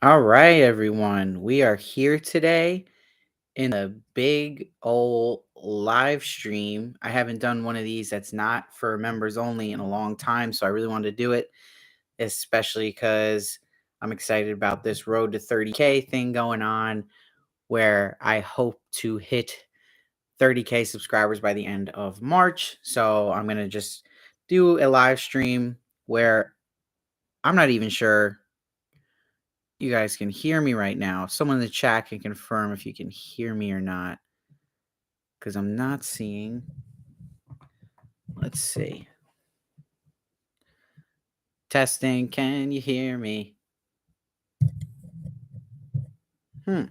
All right, everyone. We are here today in a big old live stream. I haven't done one of these that's not for members only in a long time, so I really wanted to do it, especially because I'm excited about this road to 30K thing going on, where I hope to hit 30K subscribers by the end of March. So I'm going to just do a live stream where I'm not even sure you guys can hear me right now. Someone in the chat can confirm if you can hear me or not, because I'm not seeing. Let's see. Testing. Can you hear me? Hmm.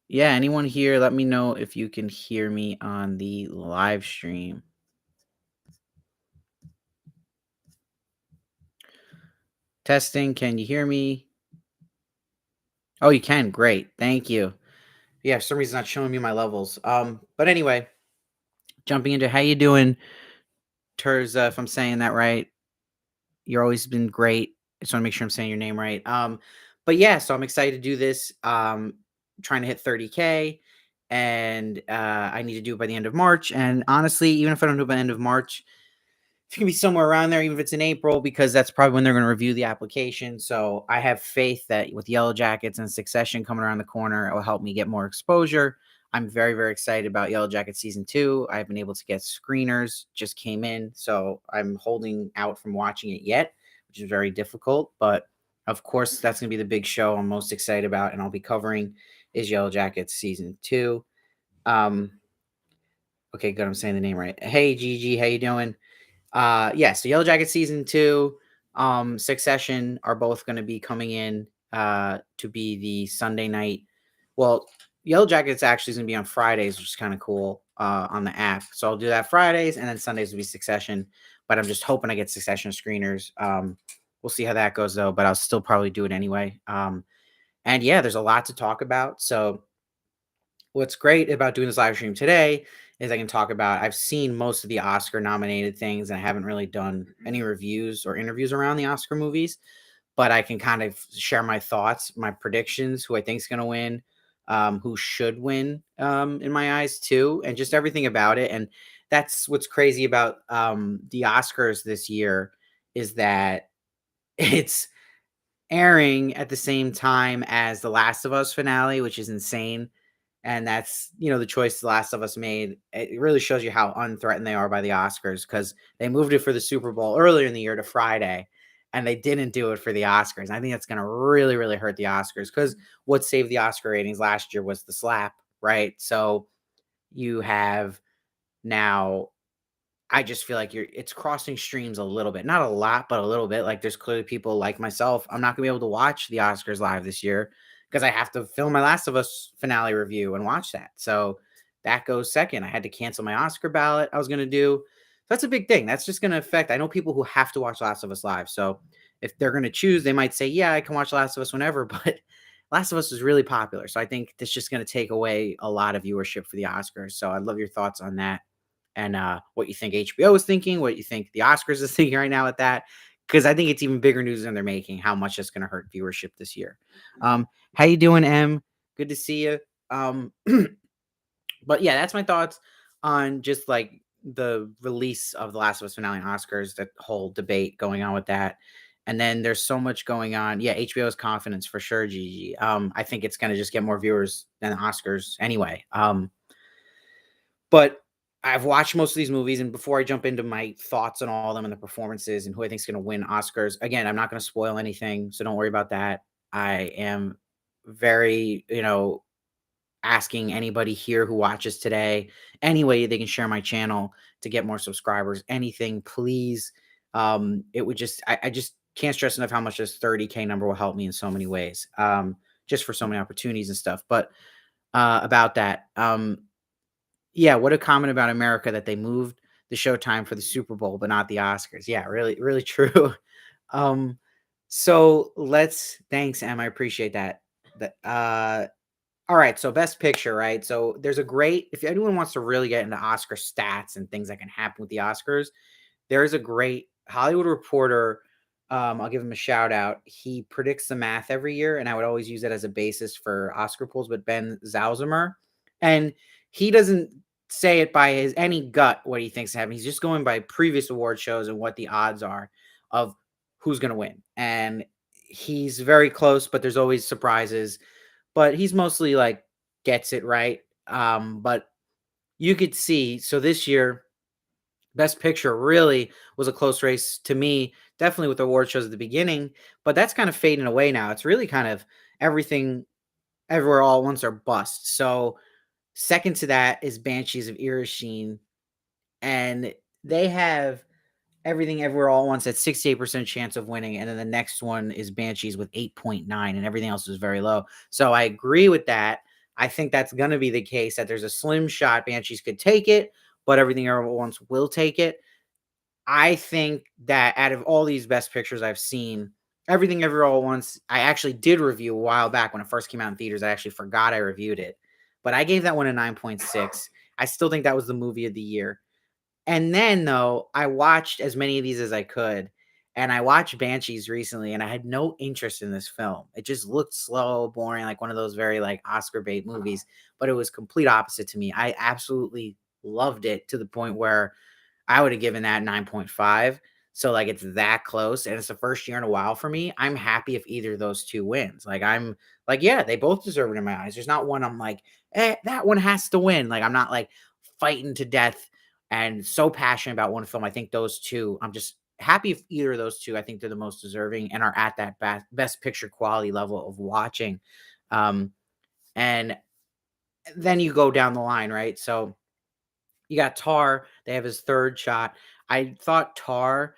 Yeah, anyone here? Let me know if you can hear me on the live stream. Testing. Can you hear me? Oh, you can. Great. Thank you. Yeah, for some reason it's not showing me my levels. But anyway, jumping into how you doing, Terza, if I'm saying that right. You're always been great. I just want to make sure I'm saying your name right. But yeah, so I'm excited to do this. Trying to hit 30K, and I need to do it by the end of March. And honestly, even if I don't do it by the end of March, it's gonna be somewhere around there, even if it's in April, because that's probably when they're gonna review the application. So I have faith that with Yellow Jackets and Succession coming around the corner, it will help me get more exposure. I'm very, very excited about Yellow Jackets season 2. I've been able to get screeners, just came in, so I'm holding out from watching it yet, which is very difficult. But of course, that's gonna be the big show I'm most excited about, and I'll be covering is Yellow Jackets season 2. Um, okay, good. I'm saying the name right. Hey, Gigi, how you doing? Yeah, so Yellow Jacket season 2, Succession are both going to be coming in to be the Sunday night. Well, Yellow Jackets actually is going to be on Fridays, which is kind of cool on the app. So I'll do that Fridays, and then Sundays will be Succession. But I'm just hoping I get Succession screeners. We'll see how that goes though, but I'll still probably do it anyway. And yeah, there's a lot to talk about. So what's great about doing this live stream today is I can talk about I've seen most of the Oscar nominated things and I haven't really done any reviews or interviews around the Oscar movies, but I can kind of share my thoughts, my predictions, who I think is going to win, who should win in my eyes too, and just everything about it. And that's what's crazy about the Oscars this year is that it's airing at the same time as the Last of Us finale, which is insane, and that's, the choice The Last of Us made. It really shows you how unthreatened they are by the Oscars because they moved it for the Super Bowl earlier in the year to Friday, and they didn't do it for the Oscars. I think that's going to really, really hurt the Oscars because what saved the Oscar ratings last year was the slap, right? So you have now I just feel like it's crossing streams a little bit. Not a lot, but a little bit. Like there's clearly people like myself. I'm not gonna be able to watch the Oscars live this year because I have to film my Last of Us finale review and watch that. So that goes second. I had to cancel my Oscar ballot I was gonna do. That's a big thing. That's just gonna affect. I know people who have to watch Last of Us live. So if they're gonna choose, they might say, yeah, I can watch Last of Us whenever, but Last of Us is really popular. So I think that's just gonna take away a lot of viewership for the Oscars. So I'd love your thoughts on that and what you think HBO is thinking, what you think the Oscars is thinking right now with that, because I think it's even bigger news than they're making. How much it's going to hurt viewership this year. How you doing, Em? Good to see you. Um, but yeah, that's my thoughts on just like the release of The Last of Us finale and Oscars, that whole debate going on with that. And then there's so much going on. Yeah, HBO's confidence for sure, Gigi. I think it's going to just get more viewers than the Oscars anyway. But I've watched most of these movies, and before I jump into my thoughts on all of them and the performances and who I think is going to win Oscars, again, I'm not going to spoil anything, so don't worry about that. I am very, asking anybody here who watches today, any way they can share my channel to get more subscribers, anything, please. It would just, I just can't stress enough how much this 30K number will help me in so many ways, just for so many opportunities and stuff. But about that, yeah, what a comment about America that they moved the showtime for the Super Bowl, but not the Oscars. Yeah, really, really true. Um, so thanks, Em. I appreciate that. All right, so best picture, right? So there's a great, if anyone wants to really get into Oscar stats and things that can happen with the Oscars, there is a great Hollywood Reporter I'll give him a shout out. He predicts the math every year, and I would always use that as a basis for Oscar pools. But Ben Zalzimer, and he doesn't say it by his any gut what he thinks happened. He's just going by previous award shows and what the odds are of who's going to win. And he's very close, but there's always surprises. But he's mostly like gets it right. But you could see so this year Best Picture really was a close race to me, definitely with award shows at the beginning, but that's kind of fading away now. It's really kind of everything, everywhere, all at once or bust. So second to that is Banshees of Inisherin, and they have everything, everywhere, all at once at 68% chance of winning, and then the next one is Banshees with 8.9, and everything else is very low. So I agree with that. I think that's going to be the case that there's a slim shot Banshees could take it, but everything everywhere all at once will take it. I think that out of all these best pictures I've seen, Everything Everywhere All at Once, I actually did review a while back when it first came out in theaters. I actually forgot I reviewed it, but I gave that one a 9.6. I still think that was the movie of the year. And then, though, I watched as many of these as I could, and I watched Banshees recently, and I had no interest in this film. It just looked slow, boring, like one of those very like Oscar bait movies. But it was complete opposite to me. I absolutely loved it to the point where I would have given that 9.5. So, like, it's that close, and it's the first year in a while for me. I'm happy if either of those 2 wins. Like, I'm like, yeah, they both deserve it in my eyes. There's not one I'm like, that one has to win." Like, I'm not, like, fighting to death and so passionate about one film. I think those 2, I'm just happy if either of those 2, I think they're the most deserving and are at that best picture quality level of watching. And then you go down the line, right? So you got Tar. They have his third shot. I thought Tar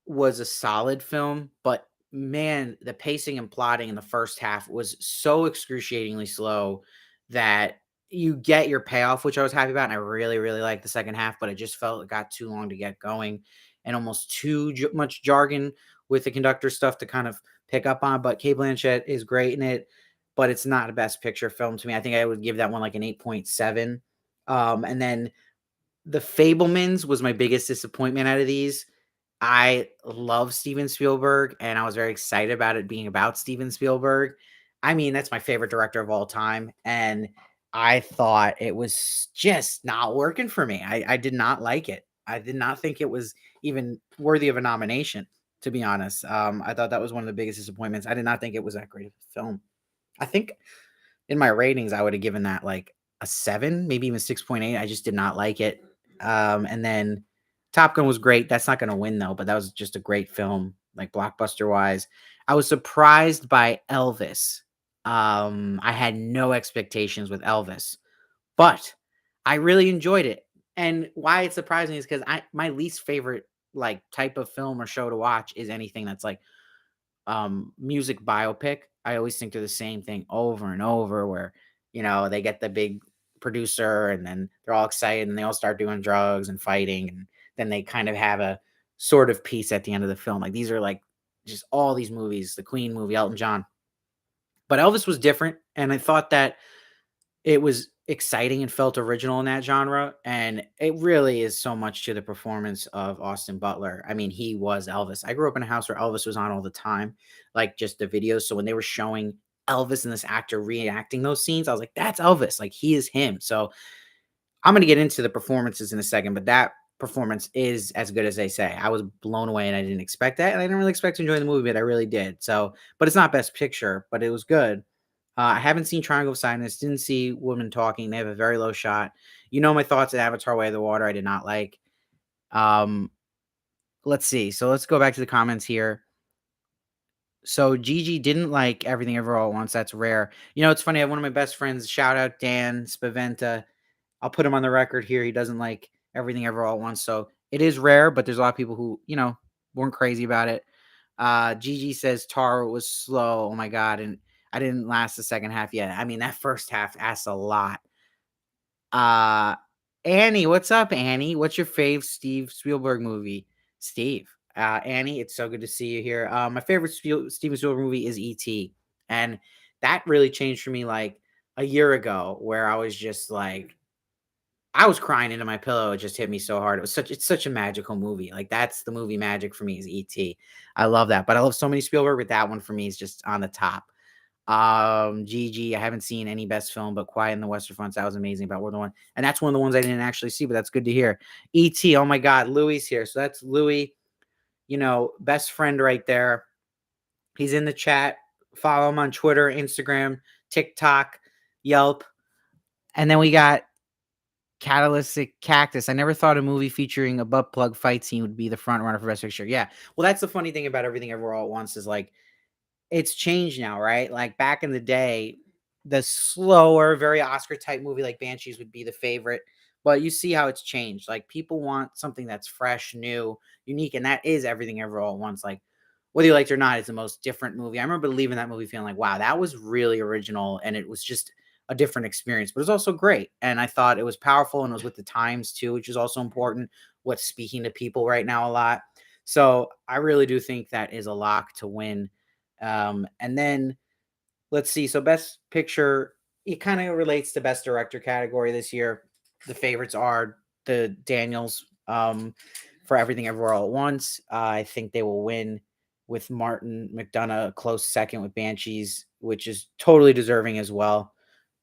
was a solid film, but man, the pacing and plotting in the first half was so excruciatingly slow that you get your payoff, which I was happy about. And I really, really liked the second half, but it just felt it got too long to get going and almost too much jargon with the conductor stuff to kind of pick up on. But Kate Blanchett is great in it, but it's not a best picture film to me. I think I would give that one like an 8.7. And then The Fablemans was my biggest disappointment out of these. I love Steven Spielberg, and I was very excited about it being about Steven Spielberg. I mean, that's my favorite director of all time, and I thought it was just not working for me. I did not like it. I did not think it was even worthy of a nomination, to be honest. I thought that was one of the biggest disappointments. I did not think it was that great of a film. I think in my ratings, I would have given that like a 7, maybe even 6.8. I just did not like it. And then Top Gun was great. That's not going to win though, but that was just a great film, like blockbuster wise. I was surprised by Elvis. I had no expectations with Elvis, but I really enjoyed it. And why it's surprising is because I my least favorite like type of film or show to watch is anything that's like music biopic. I always think they're the same thing over and over where, they get the big producer and then they're all excited and they all start doing drugs and fighting and then they kind of have a sort of peace at the end of the film. Like these are like just all these movies, the Queen movie, Elton John. But Elvis was different and I thought that it was exciting and felt original in that genre, and it really is so much to the performance of Austin Butler. I mean, he was Elvis. I grew up in a house where Elvis was on all the time, like, just the videos, so when they were showing Elvis and this actor reenacting those scenes, I was like, "That's Elvis, like, he is him." So, I'm gonna get into the performances in a second, but that performance is as good as they say. I was blown away, and I didn't expect that, and I didn't really expect to enjoy the movie, but I really did. So but it's not Best Picture, but it was good. I haven't seen Triangle of Sadness, didn't see Women Talking. They have a very low shot. You know my thoughts on Avatar: Way of the Water, I did not like. Um, let's see. So let's go back to the comments here. So Gigi didn't like Everything Ever All at Once. That's rare. It's funny. I have one of my best friends. Shout out Dan Spaventa. I'll put him on the record here. He doesn't like Everything Ever All at Once. So it is rare, but there's a lot of people who weren't crazy about it. Gigi says Tar was slow. Oh my god, and I didn't last the second half yet. I mean, that first half asks a lot. Uh Annie, what's up, Annie? What's your fave Steve Spielberg movie? Steve. Annie, it's so good to see you here. My favorite Steven Spielberg movie is E.T. And that really changed for me like a year ago, where I was just like, I was crying into my pillow. It just hit me so hard. It's such a magical movie. Like that's the movie magic for me is E.T. I love that. But I love so many Spielberg, but that one for me is just on the top. Gigi, I haven't seen any best film, but Quiet in the Western Front, that was amazing about World War One. And that's one of the ones I didn't actually see, but that's good to hear. E.T. Oh my God, Louis here. So that's Louis, best friend right there. He's in the chat. Follow him on Twitter, Instagram, TikTok, Yelp. And then we got Catalytic Cactus. I never thought a movie featuring a butt plug fight scene would be the front runner for Best Picture. Yeah. Well, that's the funny thing about Everything Everywhere All at Once is like it's changed now, right? Like back in the day, the slower, very Oscar type movie like Banshees would be the favorite. But you see how it's changed. Like people want something that's fresh, new, unique, and that is Everything Everywhere All at Once. Like whether you liked it or not, it's the most different movie. I remember leaving that movie feeling like, wow, that was really original, and it was just a different experience. But it was also great, and I thought it was powerful, and it was with the times too, which is also important. What's speaking to people right now a lot. So I really do think that is a lock to win. And then let's see. So best picture, it kind of relates to best director category this year. The favorites are the Daniels for Everything Everywhere All at Once. I think they will win with Martin McDonough a close second with Banshees, which is totally deserving as well.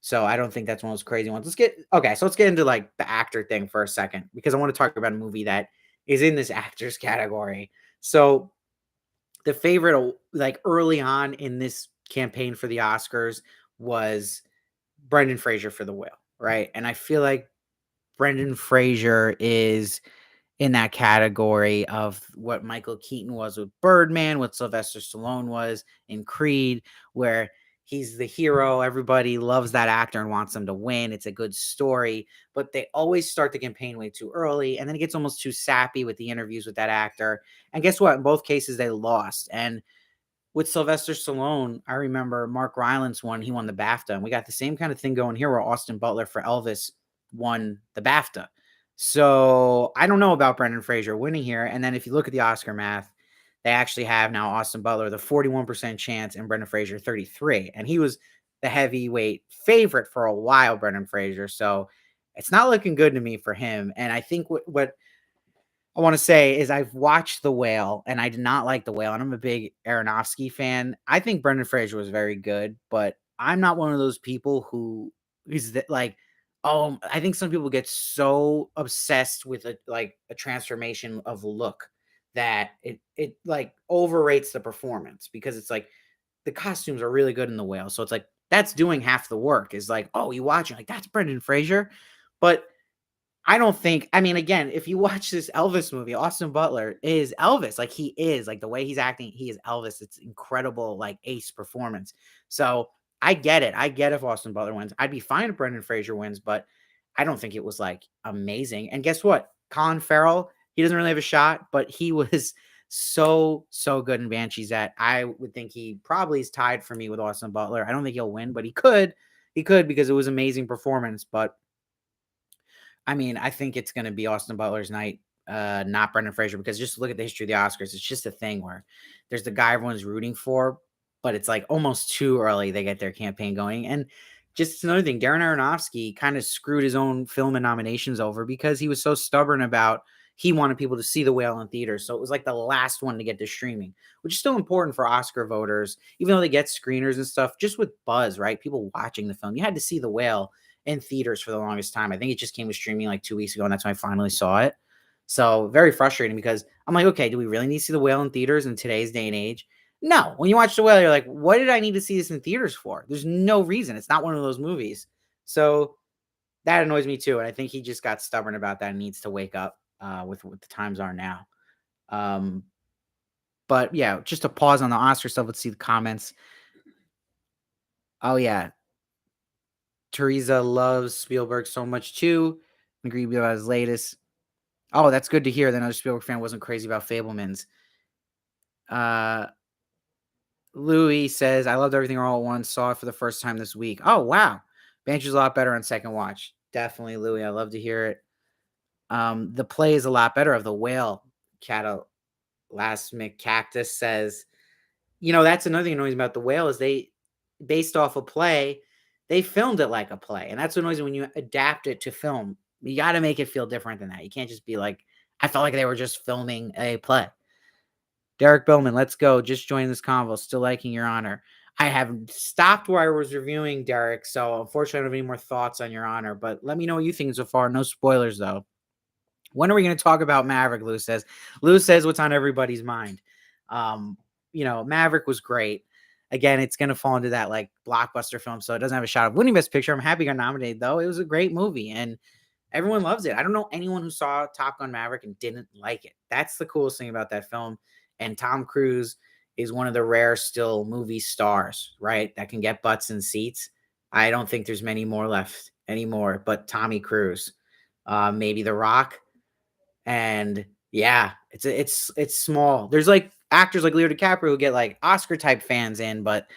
So I don't think that's one of those crazy ones. So let's get into like the actor thing for a second because I want to talk about a movie that is in this actors category. So the favorite like early on in this campaign for the Oscars was Brendan Fraser for The Whale, right? And I feel like Brendan Fraser is in that category of what Michael Keaton was with Birdman, what Sylvester Stallone was in Creed, where he's the hero. Everybody loves that actor and wants him to win. It's a good story, but they always start the campaign way too early. And then it gets almost too sappy with the interviews with that actor. And guess what? In both cases, they lost. And with Sylvester Stallone, I remember Mark Rylance won. He won the BAFTA, and we got the same kind of thing going here where Austin Butler for Elvis won the BAFTA. So I don't know about Brendan Fraser winning here. And then if you look at the Oscar math, they actually have now Austin Butler the 41% chance and Brendan Fraser 33, and he was the heavyweight favorite for a while, Brendan Fraser. So it's not looking good to me for him. And I think what I want to say is I've watched The Whale and I did not like The Whale, and I'm a big Aronofsky fan. I think Brendan Fraser was very good, but I'm not one of those people who is that like, oh, I think some people get so obsessed with a transformation of look that it like overrates the performance because it's like the costumes are really good in The Whale. So it's like that's doing half the work is like, oh, you watch it like that's Brendan Fraser. But I don't think I mean, again, if you watch this Elvis movie, Austin Butler is Elvis, like, he is, like, the way he's acting, he is Elvis, it's incredible, like, ace performance. So, I get if Austin Butler wins. I'd be fine if Brendan Fraser wins, but I don't think it was, like, amazing, and guess what? Colin Farrell, he doesn't really have a shot, but he was so, so good in Banshees that I would think he probably is tied for me with Austin Butler. I don't think he'll win, but he could because it was amazing performance, but I mean, I think it's gonna be Austin Butler's night, not Brendan Fraser, because just look at the history of the Oscars. It's just a thing where there's the guy everyone's rooting for, but it's like almost too early they get their campaign going. And just another thing, Darren Aronofsky kind of screwed his own film and nominations over because he was so stubborn about he wanted people to see The Whale in theaters. So it was like the last one to get to streaming, which is still important for Oscar voters, even though they get screeners and stuff, just with buzz, right? People watching the film. You had to see The Whale in theaters for the longest time. I think it just came to streaming like 2 weeks ago, and that's when I finally saw it. So very frustrating because I'm like, okay, do we really need to see The Whale in theaters in today's day and age? No. When you watch The Whale, you're like, what did I need to see this in theaters for? There's no reason. It's not one of those movies. So that annoys me too. And I think he just got stubborn about that and needs to wake up with what the times are now. Um, but yeah, just to pause on the Oscar stuff, let's see the comments. Oh yeah, Teresa loves Spielberg so much too. Agree about his latest. Oh, that's good to hear that another Spielberg fan wasn't crazy about Fablemans. Uh, Louis says, I loved everything all at once. Saw it for the first time this week. Oh, wow. Banshee's a lot better on second watch. Definitely, Louis. I love to hear it. The play is a lot better of The Whale. Catalasmic Cactus says, that's another thing that annoys me about The Whale is they, based off a play, they filmed it like a play. And that's what annoys me when you adapt it to film. You gotta make it feel different than that. You can't just be like, "I felt like they were just filming a play." Derek Billman, let's go. Just join this convo. Still liking Your Honor. I have stopped where I was reviewing Derek, so unfortunately, I don't have any more thoughts on Your Honor. But let me know what you think so far. No spoilers though. When are we going to talk about Maverick? Lou says. Lou says what's on everybody's mind. Um, Maverick was great. Again, it's going to fall into that like blockbuster film, so it doesn't have a shot of winning Best Picture. I'm happy it got nominated though. It was a great movie, and everyone loves it. I don't know anyone who saw Top Gun Maverick and didn't like it. That's the coolest thing about that film. And Tom Cruise is one of the rare still movie stars, right? That can get butts in seats. I don't think there's many more left anymore, but Tommy Cruise, maybe The Rock, and yeah, it's small. There's like actors like Leo DiCaprio who get like Oscar type fans in, but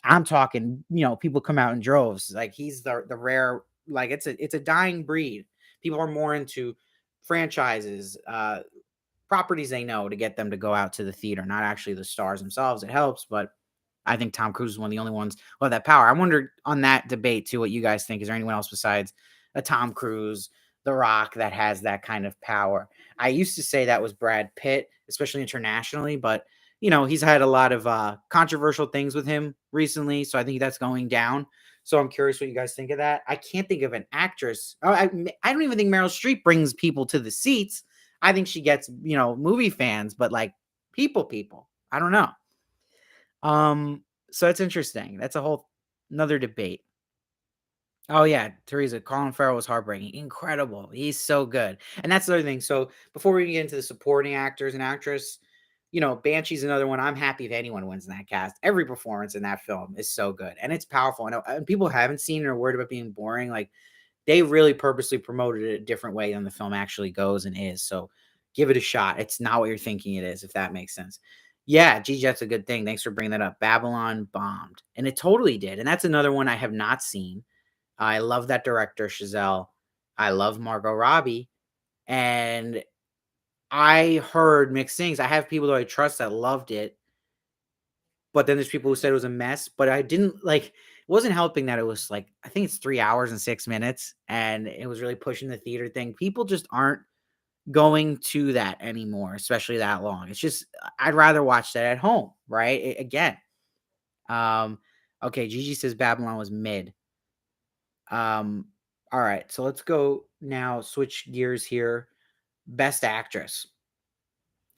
I'm talking, people come out in droves. Like he's the rare, like it's a dying breed. People are more into franchises, properties they know to get them to go out to the theater, not actually the stars themselves. It helps, but I think Tom Cruise is one of the only ones who have that power. I wondered on that debate too what you guys think. Is there anyone else besides a Tom Cruise, The Rock, that has that kind of power? I used to say that was Brad Pitt, especially internationally, but he's had a lot of controversial things with him recently, so I think that's going down. So I'm curious what you guys think of that. I can't think of an actress. Oh, I don't even think Meryl Streep brings people to the seats. I think she gets movie fans, but like people. I don't know. So it's interesting. That's a whole another debate. Oh yeah, Teresa, Colin Farrell was heartbreaking. Incredible. He's so good. And that's the other thing. So before we get into the supporting actors and actress, Banshee's another one. I'm happy if anyone wins in that cast. Every performance in that film is so good. And it's powerful. And people haven't seen it or worried about being boring. Like they really purposely promoted it a different way than the film actually goes and is. So give it a shot. It's not what you're thinking it is, if that makes sense. Yeah, Gigi, that's a good thing. Thanks for bringing that up. Babylon bombed, and it totally did. And that's another one I have not seen. I love that director, Chazelle. I love Margot Robbie, and I heard mixed things. I have people that I trust that loved it, but then there's people who said it was a mess. But I didn't like. It wasn't helping that it was like I think it's 3 hours and 6 minutes, and it was really pushing the theater thing. People just aren't going to that anymore, especially that long. It's just I'd rather watch that at home, right? Again. Um, okay, Gigi says Babylon was mid. Um, all right, so let's go now, switch gears here. Best actress.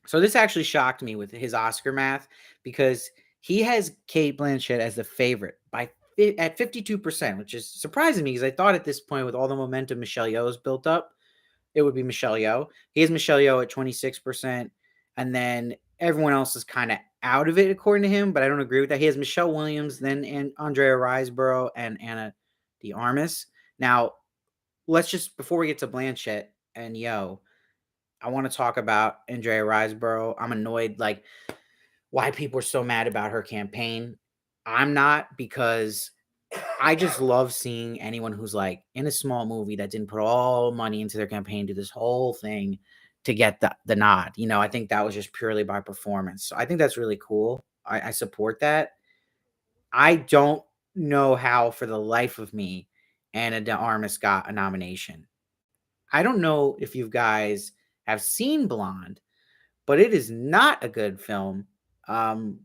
So this actually shocked me with his Oscar math because he has Kate Blanchett as the favorite at 52%, which is surprising me because I thought at this point with all the momentum Michelle Yeoh has built up, it would be Michelle Yeoh. He has Michelle Yeoh at 26%, and then everyone else is kind of out of it according to him, but I don't agree with that. He has Michelle Williams, then Andrea Riseborough, and Anna de Armas. Now, let's just before we get to Blanchett and Yeoh, I want to talk about Andrea Riseborough. I'm annoyed, like why people are so mad about her campaign. I'm not because I just love seeing anyone who's like in a small movie that didn't put all money into their campaign do this whole thing to get the nod. I think that was just purely by performance. So I think that's really cool. I support that. I don't know how for the life of me Anna de Armas got a nomination. I don't know if you guys have seen Blonde, but it is not a good film. Um,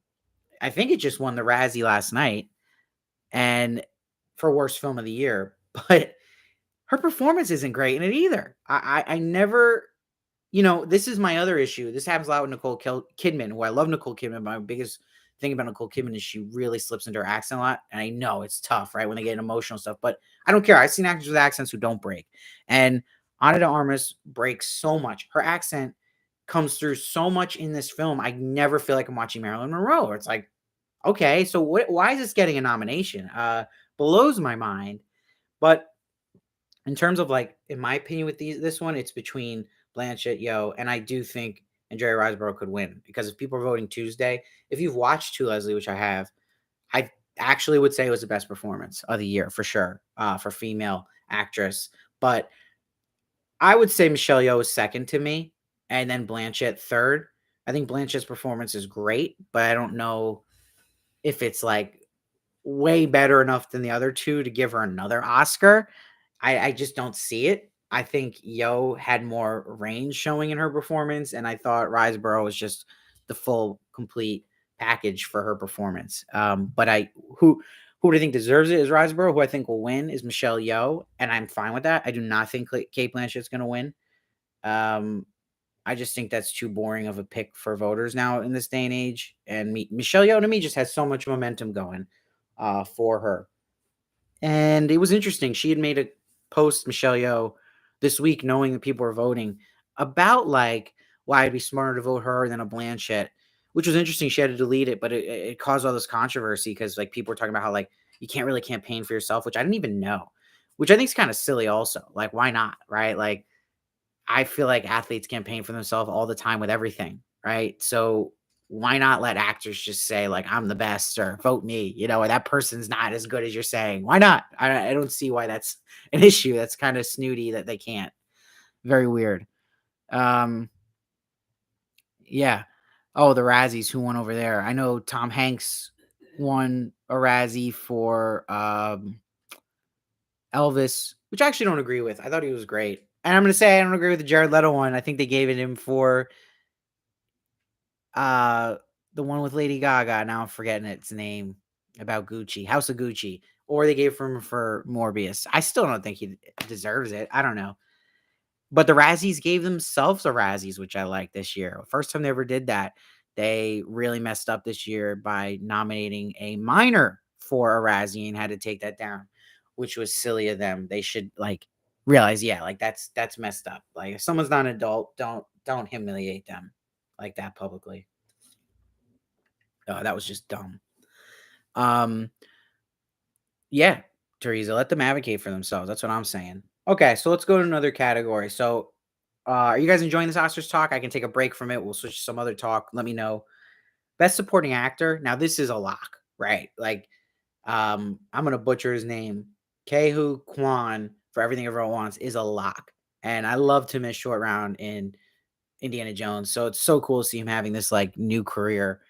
I think it just won the Razzie last night and for worst film of the year, but her performance isn't great in it either. I never, this is my other issue. This happens a lot with Nicole Kidman, who I love Nicole Kidman. My biggest thing about Nicole Kidman is she really slips into her accent a lot. And I know it's tough, right? When they get emotional stuff, but I don't care. I've seen actors with accents who don't break. And Ana de Armas breaks so much. Her accent comes through so much in this film. I never feel like I'm watching Marilyn Monroe. Or it's like, okay, so why is this getting a nomination? Blows my mind. But in terms of like, in my opinion, with this one, it's between Blanchett, and I do think Andrea Riseborough could win because if people are voting Tuesday, if you've watched To Leslie, which I have, I actually would say it was the best performance of the year for sure for female actress. But I would say Michelle Yeoh is second to me, and then Blanchett third. I think Blanchett's performance is great, but I don't know if it's like way better enough than the other two to give her another Oscar. I just don't see it. I think Yo had more range showing in her performance, and I thought Riseborough was just the full, complete package for her performance. But who do I think deserves it is Riseborough. Who I think will win is Michelle Yeoh, and I'm fine with that. I do not think Kate Blanchett's going to win. Um, I just think that's too boring of a pick for voters now in this day and age. And Michelle Yeoh to me just has so much momentum going for her. And it was interesting. She had made a post, Michelle Yeoh, this week, knowing that people were voting about like why it'd be smarter to vote her than a Blanchett, which was interesting. She had to delete it, but it caused all this controversy because like people were talking about how like you can't really campaign for yourself, which I didn't even know, which I think is kind of silly. Also, like why not, right? Like I feel like athletes campaign for themselves all the time with everything, right? So why not let actors just say like I'm the best or vote me, or that person's not as good as you're saying. Why not? I don't see why that's an issue. That's kind of snooty that they can't. Very weird. Um yeah. Oh, the Razzies who won over there. I know Tom Hanks won a Razzie for Elvis, which I actually don't agree with. I thought he was great. And I'm going to say I don't agree with the Jared Leto one. I think they gave it him for Uh, the one with Lady Gaga, now I'm forgetting its name, about Gucci, House of Gucci, or they gave him for Morbius. I still don't think he deserves it. I don't know. But the Razzies gave themselves a Razzies, which I like this year. First time they ever did that. They really messed up this year by nominating a minor for a Razzie and had to take that down, which was silly of them. They should like realize, yeah, like that's messed up. Like if someone's not an adult, don't humiliate them like that publicly. That was just dumb. Um, yeah, Teresa, let them advocate for themselves. That's what I'm saying. Okay, so let's go to another category. So, are you guys enjoying this Oscars talk? I can take a break from it. We'll switch to some other talk. Let me know. Best supporting actor. Now, this is a lock, right? Like, I'm gonna butcher his name. Kehu Kwan for Everything Everyone Wants is a lock, and I love to miss Short Round in Indiana Jones. So it's so cool to see him having this like new career.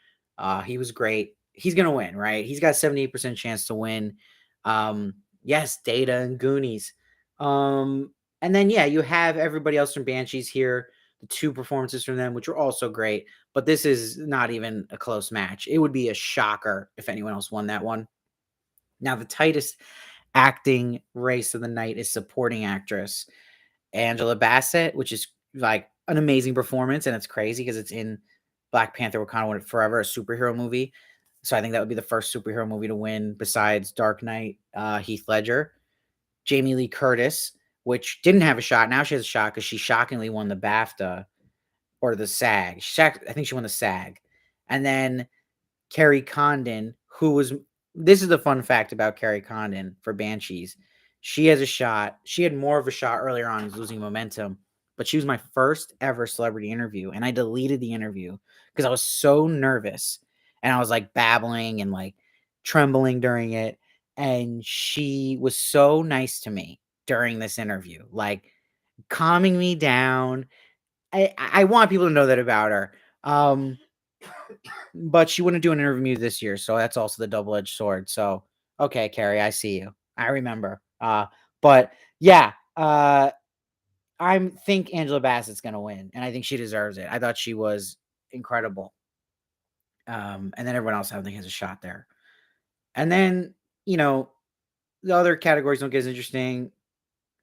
He was great. He's gonna win, right? He's got 78% chance to win. Yes, Data and Goonies. And then yeah, you have everybody else from Banshees here. The two performances from them, which were also great, but this is not even a close match. It would be a shocker if anyone else won that one. Now, the tightest acting race of the night is supporting actress. Angela Bassett, which is like an amazing performance, and it's crazy because it's in Black Panther Wakanda Forever, a superhero movie. So I think that would be the first superhero movie to win besides Dark Knight, Heath Ledger. Jamie Lee Curtis, which didn't have a shot. Now she has a shot because she shockingly won the BAFTA or the SAG. I think she won the SAG. And then Carrie Condon, who was this is the fun fact about Carrie Condon for Banshees. She has a shot. She had more of a shot earlier on, losing momentum, but she was my first ever celebrity interview, and I deleted the interview because I was so nervous and I was like babbling and like trembling during it. And she was so nice to me during this interview, like calming me down. I want people to know that about her. But she wouldn't do an interview this year, so that's also the double-edged sword. So, okay, Carrie, I see you. I remember. But yeah, I think Angela Bassett's gonna win, and I think she deserves it. I thought she was incredible. And then everyone else I don't think has a shot there. And then, you know, the other categories don't get as interesting.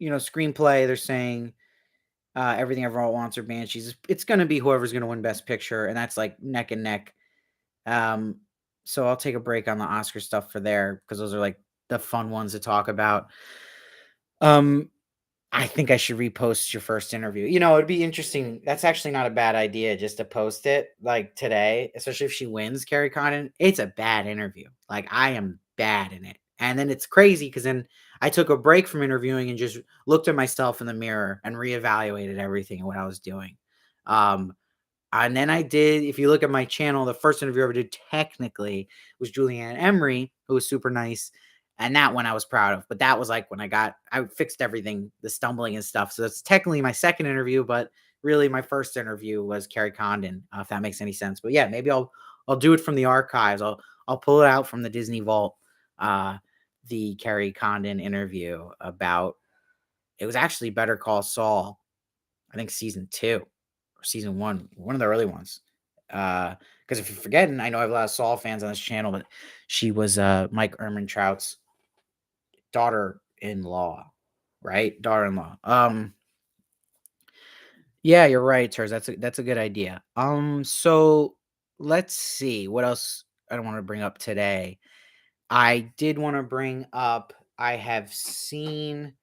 Screenplay, they're saying Everything Everyone Wants or Banshees. It's gonna be whoever's gonna win Best Picture, and that's like neck and neck. Um, so I'll take a break on the Oscar stuff for there because those are like the fun ones to talk about. Um, I think I should repost your first interview. It'd be interesting. That's actually not a bad idea just to post it like today, especially if she wins Carrie Condon. It's a bad interview. Like I am bad in it. And then it's crazy because then I took a break from interviewing and just looked at myself in the mirror and reevaluated everything and what I was doing. Um, and then I did, if you look at my channel, the first interview I ever did technically was Julianne Emery, who was super nice. And that one I was proud of. But that was like when I fixed everything, the stumbling and stuff. So that's technically my second interview, but really my first interview was Carrie Condon, if that makes any sense. But yeah, maybe I'll do it from the archives. I'll pull it out from the Disney vault, the Carrie Condon interview about It was actually Better Call Saul, I think season 2 or season 1, one of the early ones. Because if you're forgetting, I know I have a lot of Saul fans on this channel, but she was, Mike Ehrmantraut's daughter-in-law, right? Daughter-in-law. Yeah, you're right, Ters. That's a good idea. So let's see what else I don't want to bring up today. I did want to bring up I have seen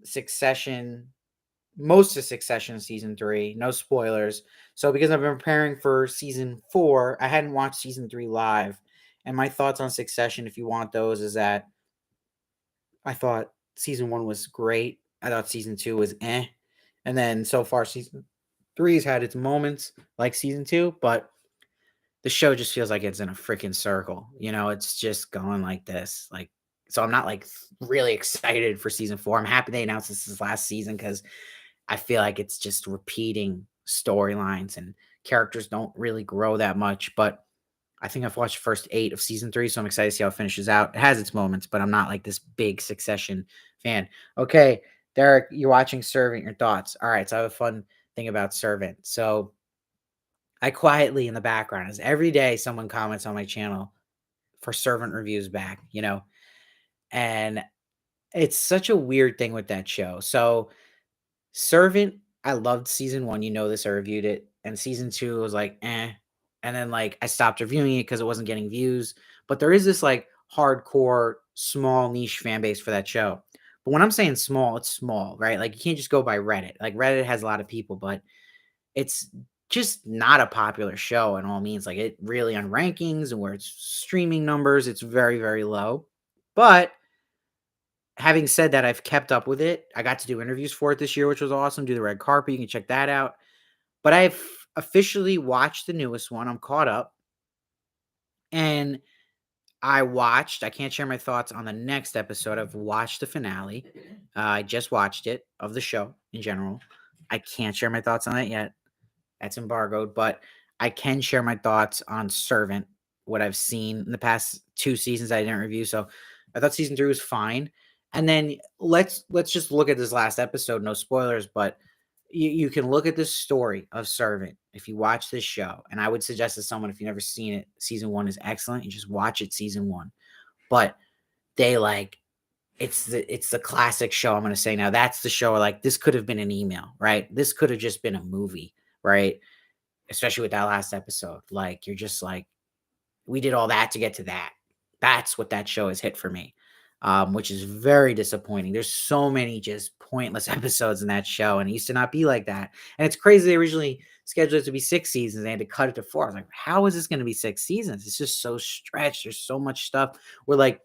Succession, most of Succession season 3, no spoilers. So because I've been preparing for season 4, I hadn't watched season 3 live. And my thoughts on Succession, if you want those, is that I thought season 1 was great. I thought season 2 was eh. And then so far season 3 has had its moments like season 2, but the show just feels like it's in a freaking circle. It's just going like this. Like, so I'm not like really excited for season 4. I'm happy they announced this is last season because I feel like it's just repeating storylines and characters don't really grow that much. But I think I've watched the first 8 of season 3, so I'm excited to see how it finishes out. It has its moments, but I'm not like this big Succession fan. Okay, Derek, you're watching Servant. Your thoughts? All right, so I have a fun thing about Servant. So I quietly in the background, as every day someone comments on my channel for Servant reviews back, and it's such a weird thing with that show. So Servant, I loved season 1, this, I reviewed it, and season 2 was like, "Eh," and then, like, I stopped reviewing it because it wasn't getting views, but there is this, like, hardcore, small niche fan base for that show. But when I'm saying small, it's small, right? Like, you can't just go by Reddit. Like, Reddit has a lot of people, but it's just not a popular show in all means. Like, it really on rankings and where it's streaming numbers, it's very, very low. But having said that, I've kept up with it. I got to do interviews for it this year, which was awesome. Do the red carpet. You can check that out. But I've officially watched the newest one. I'm caught up. And I can't share my thoughts on the next episode. I've watched the finale. I just watched it of the show in general. I can't share my thoughts on it yet. That's embargoed, but I can share my thoughts on Servant, what I've seen in the past 2 seasons I didn't review. So I thought season 3 was fine. And then let's just look at this last episode. No spoilers, but you can look at this story of Servant if you watch this show. And I would suggest to someone, if you've never seen it, season 1 is excellent. You just watch it season 1. But they like it's the classic show. I'm gonna say now that's the show where, like, this could have been an email, right? This could have just been a movie, right? Especially with that last episode. Like, you're just like, we did all that to get to that. That's what that show has hit for me, which is very disappointing. There's so many just pointless episodes in that show, and it used to not be like that. And it's crazy they originally scheduled it to be 6 seasons. They had to cut it to 4. I was like, how is this going to be 6 seasons? It's just so stretched. There's so much stuff. We're like,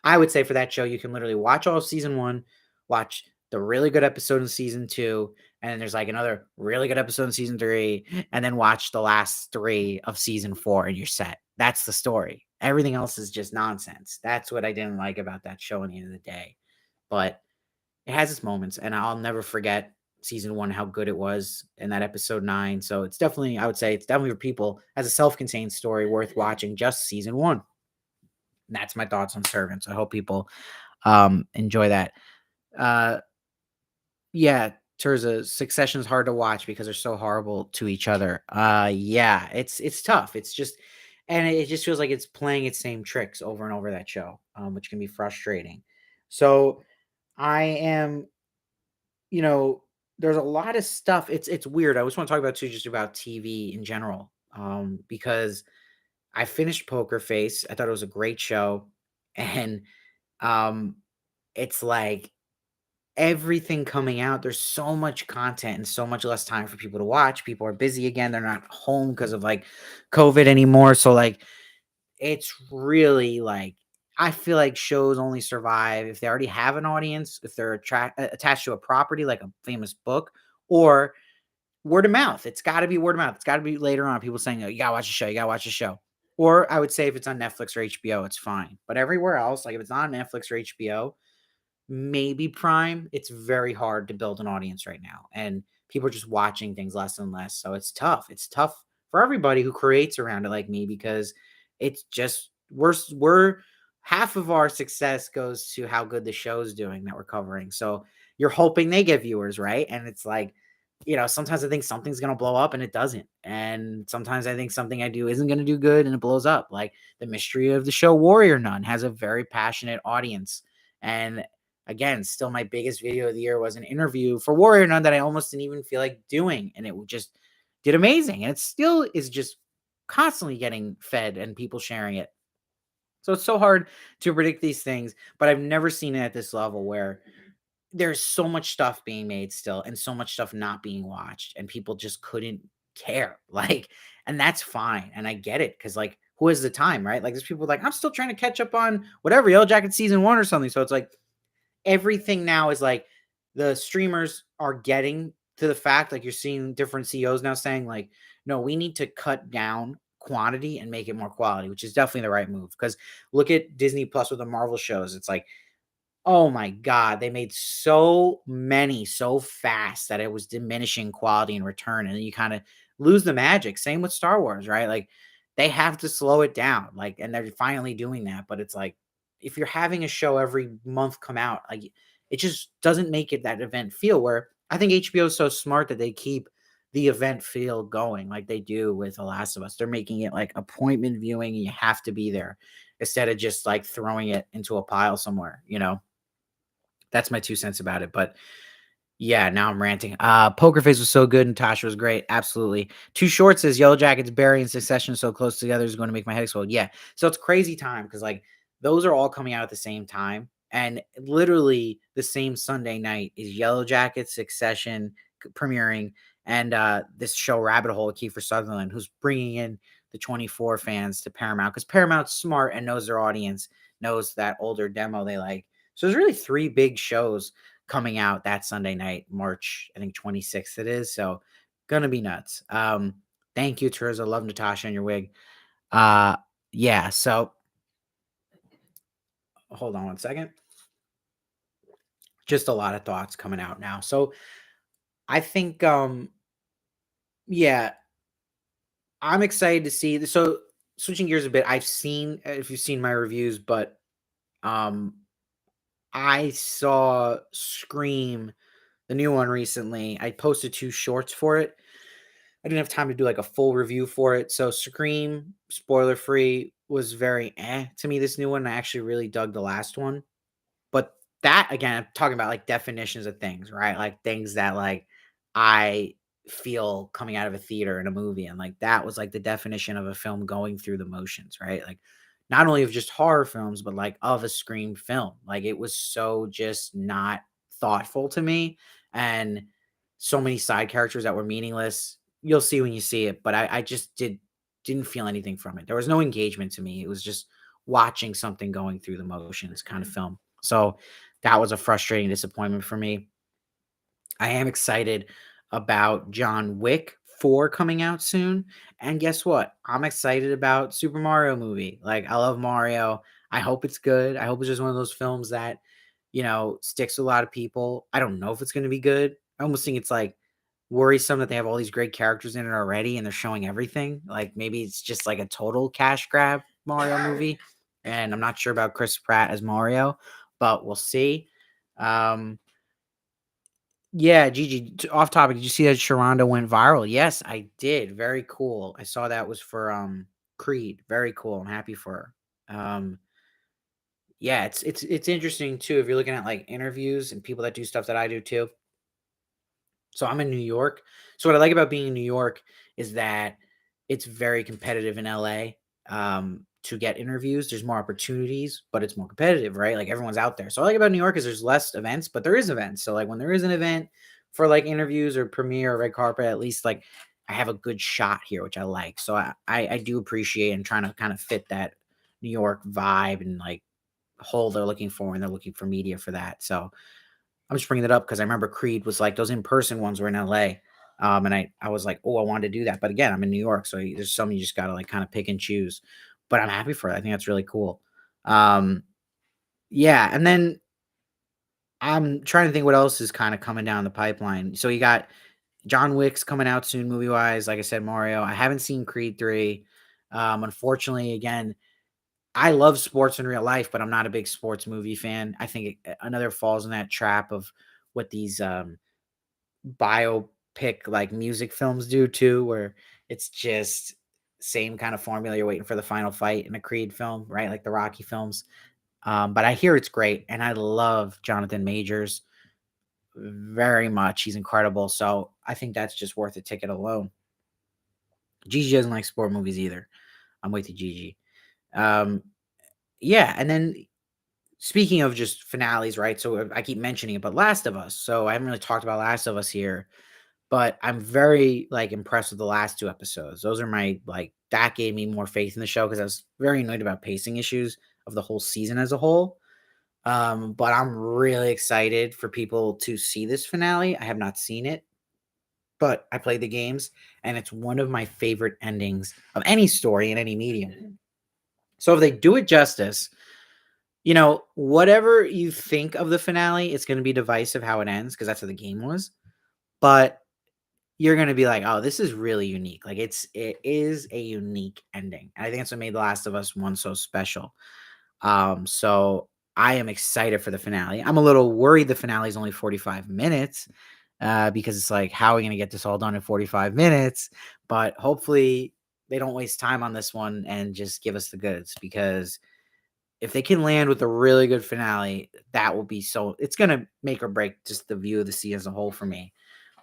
I would say for that show, you can literally watch all of season 1, watch the really good episode in season 2, and then there's like another really good episode in season 3, and then watch the last 3 of season 4 and you're set. That's the story. Everything else is just nonsense. That's what I didn't like about that show at the end of the day. But it has its moments, and I'll never forget season 1, how good it was in that episode 9. So it's definitely, I would say it's definitely for people as a self-contained story worth watching just season 1. That's my thoughts on Servants. I hope people enjoy that. Uh, yeah, Terza, Succession's hard to watch because they're so horrible to each other. Yeah, it's tough. It's just, and it just feels like it's playing its same tricks over and over that show, which can be frustrating. So I am, you know, there's a lot of stuff. It's weird. I just want to talk about too, just about TV in general, because I finished Poker Face. I thought it was a great show, and um, it's like everything coming out, there's so much content and so much less time for people to watch. People are busy again. They're not home because of like COVID anymore. So like it's really like I feel like shows only survive if they already have an audience, if they're attached to a property like a famous book, or word of mouth. It's got to be word of mouth. It's got to be later on people saying, "Oh, you gotta watch the show. You gotta watch the show." Or I would say if it's on Netflix or HBO, it's fine. But everywhere else, like if it's not on Netflix or HBO, maybe Prime, it's very hard to build an audience right now. And people are just watching things less and less. So it's tough. It's tough for everybody who creates around it like me because it's just we're half of our success goes to how good the show's doing that we're covering. So you're hoping they get viewers, right? And it's like, sometimes I think something's gonna blow up and it doesn't. And sometimes I think something I do isn't gonna do good and it blows up. Like the mystery of the show Warrior Nun has a very passionate audience. And again, still my biggest video of the year was an interview for Warrior Nun that I almost didn't even feel like doing. And it just did amazing. And it still is just constantly getting fed and people sharing it. So it's so hard to predict these things, but I've never seen it at this level where there's so much stuff being made still and so much stuff not being watched and people just couldn't care. Like, and that's fine. And I get it because, like, who has the time, right? Like, there's people like, I'm still trying to catch up on whatever, Yellow Jacket season one or something. So it's like, everything now is like the streamers are getting to the fact, like you're seeing different CEOs now saying like, no, we need to cut down quantity and make it more quality, which is definitely the right move. Because look at Disney Plus with the Marvel shows. It's like, oh my god, they made so many so fast that it was diminishing quality in return, and then you kinda lose the magic. Same with Star Wars, right? Like, they have to slow it down, like, and they're finally doing that, but it's like, if you're having a show every month come out, like, it just doesn't make it that event feel where I think HBO is so smart that they keep the event feel going like they do with The Last of Us. They're making it like appointment viewing, and you have to be there instead of just, like, throwing it into a pile somewhere, you know? That's my 2 cents about it, but yeah, now I'm ranting. Poker Face was so good and Tasha was great, absolutely. Too Short says, "Yellow Jackets, Barry, and Succession so close together is gonna make my head explode." Yeah, so it's crazy time because like, those are all coming out at the same time, and literally the same Sunday night is Yellow Jackets, Succession premiering, and, this show Rabbit Hole with Kiefer Sutherland, who's bringing in the 24 fans to Paramount because Paramount's smart and knows their audience, knows that older demo they like. So there's really 3 big shows coming out that Sunday night, March, I think 26th it is. So gonna be nuts. Thank you, Teresa. Love Natasha and your wig. Uh, yeah. So hold on one second. Just a lot of thoughts coming out now. So I think, yeah, I'm excited to see. So switching gears a bit, I've seen if you've seen my reviews, but um, I saw Scream, the new one recently. I posted 2 shorts for it. I didn't have time to do like a full review for it. So Scream, spoiler free, was very to me. This new one, I actually really dug the last one. But that again, I'm talking about like definitions of things, right? Like things that like I feel coming out of a theater in a movie. And like that was like the definition of a film going through the motions, right? Like not only of just horror films, but like of a Scream film. Like it was so just not thoughtful to me. And so many side characters that were meaningless. You'll see when you see it, but I just didn't feel anything from it. There was no engagement to me. It was just watching something going through the motions kind of film. So that was a frustrating disappointment for me. I am excited about John Wick 4 coming out soon. And guess what? I'm excited about Super Mario movie. Like, I love Mario. I hope it's good. I hope it's just one of those films that, sticks with a lot of people. I don't know if it's going to be good. I almost think it's like worrisome that they have all these great characters in it already and they're showing everything. Like, maybe it's just like a total cash grab Mario movie. And I'm not sure about Chris Pratt as Mario, but we'll see. Um, yeah, Gigi, off topic. Did you see that Sharonda went viral? Yes, I did. Very cool. I saw that was for Creed. Very cool. I'm happy for her. Yeah, it's interesting too if you're looking at like interviews and people that do stuff that I do too. So I'm in New York. So what I like about being in New York is that it's very competitive in LA to get interviews. There's more opportunities, but it's more competitive, right? Like everyone's out there. So what I like about New York is there's less events, but there is events. So like when there is an event for like interviews or premiere or red carpet, at least like I have a good shot here, which I like. So I do appreciate and trying to kind of fit that New York vibe and like hole they're looking for when they're looking for media for that. So I'm just bringing it up because I remember Creed was like those in-person ones were in LA. And I was like, oh, I wanted to do that. But again, I'm in New York. So there's some you just got to like kind of pick and choose. But I'm happy for it. I think that's really cool. Um, yeah. And then I'm trying to think what else is kind of coming down the pipeline. So you got John Wick's coming out soon, movie wise. Like I said, Mario. I haven't seen Creed 3. Unfortunately, again, I love sports in real life, but I'm not a big sports movie fan. I think another falls in that trap of what these biopic like music films do too, where it's just same kind of formula. You're waiting for the final fight in a Creed film, right? Like the Rocky films. But I hear it's great, and I love Jonathan Majors very much. He's incredible. So I think that's just worth a ticket alone. Gigi doesn't like sport movies either. I'm with you, Gigi. Um, yeah, and then speaking of just finales, right? So I keep mentioning it, but Last of Us. So I haven't really talked about Last of Us here, but I'm very like impressed with the last two episodes. Those are my like that gave me more faith in the show because I was very annoyed about pacing issues of the whole season as a whole. But I'm really excited for people to see this finale. I have not seen it, but I played the games, and it's one of my favorite endings of any story in any medium. So if they do it justice, whatever you think of the finale, it's going to be divisive how it ends because that's how the game was. But you're going to be like, oh, this is really unique. Like it is a unique ending. And I think that's what made The Last of Us one so special. So I am excited for the finale. I'm a little worried the finale is only 45 minutes because it's like, how are we going to get this all done in 45 minutes? But hopefully they don't waste time on this one and just give us the goods because if they can land with a really good finale, that will be it's going to make or break just the view of the sea as a whole for me.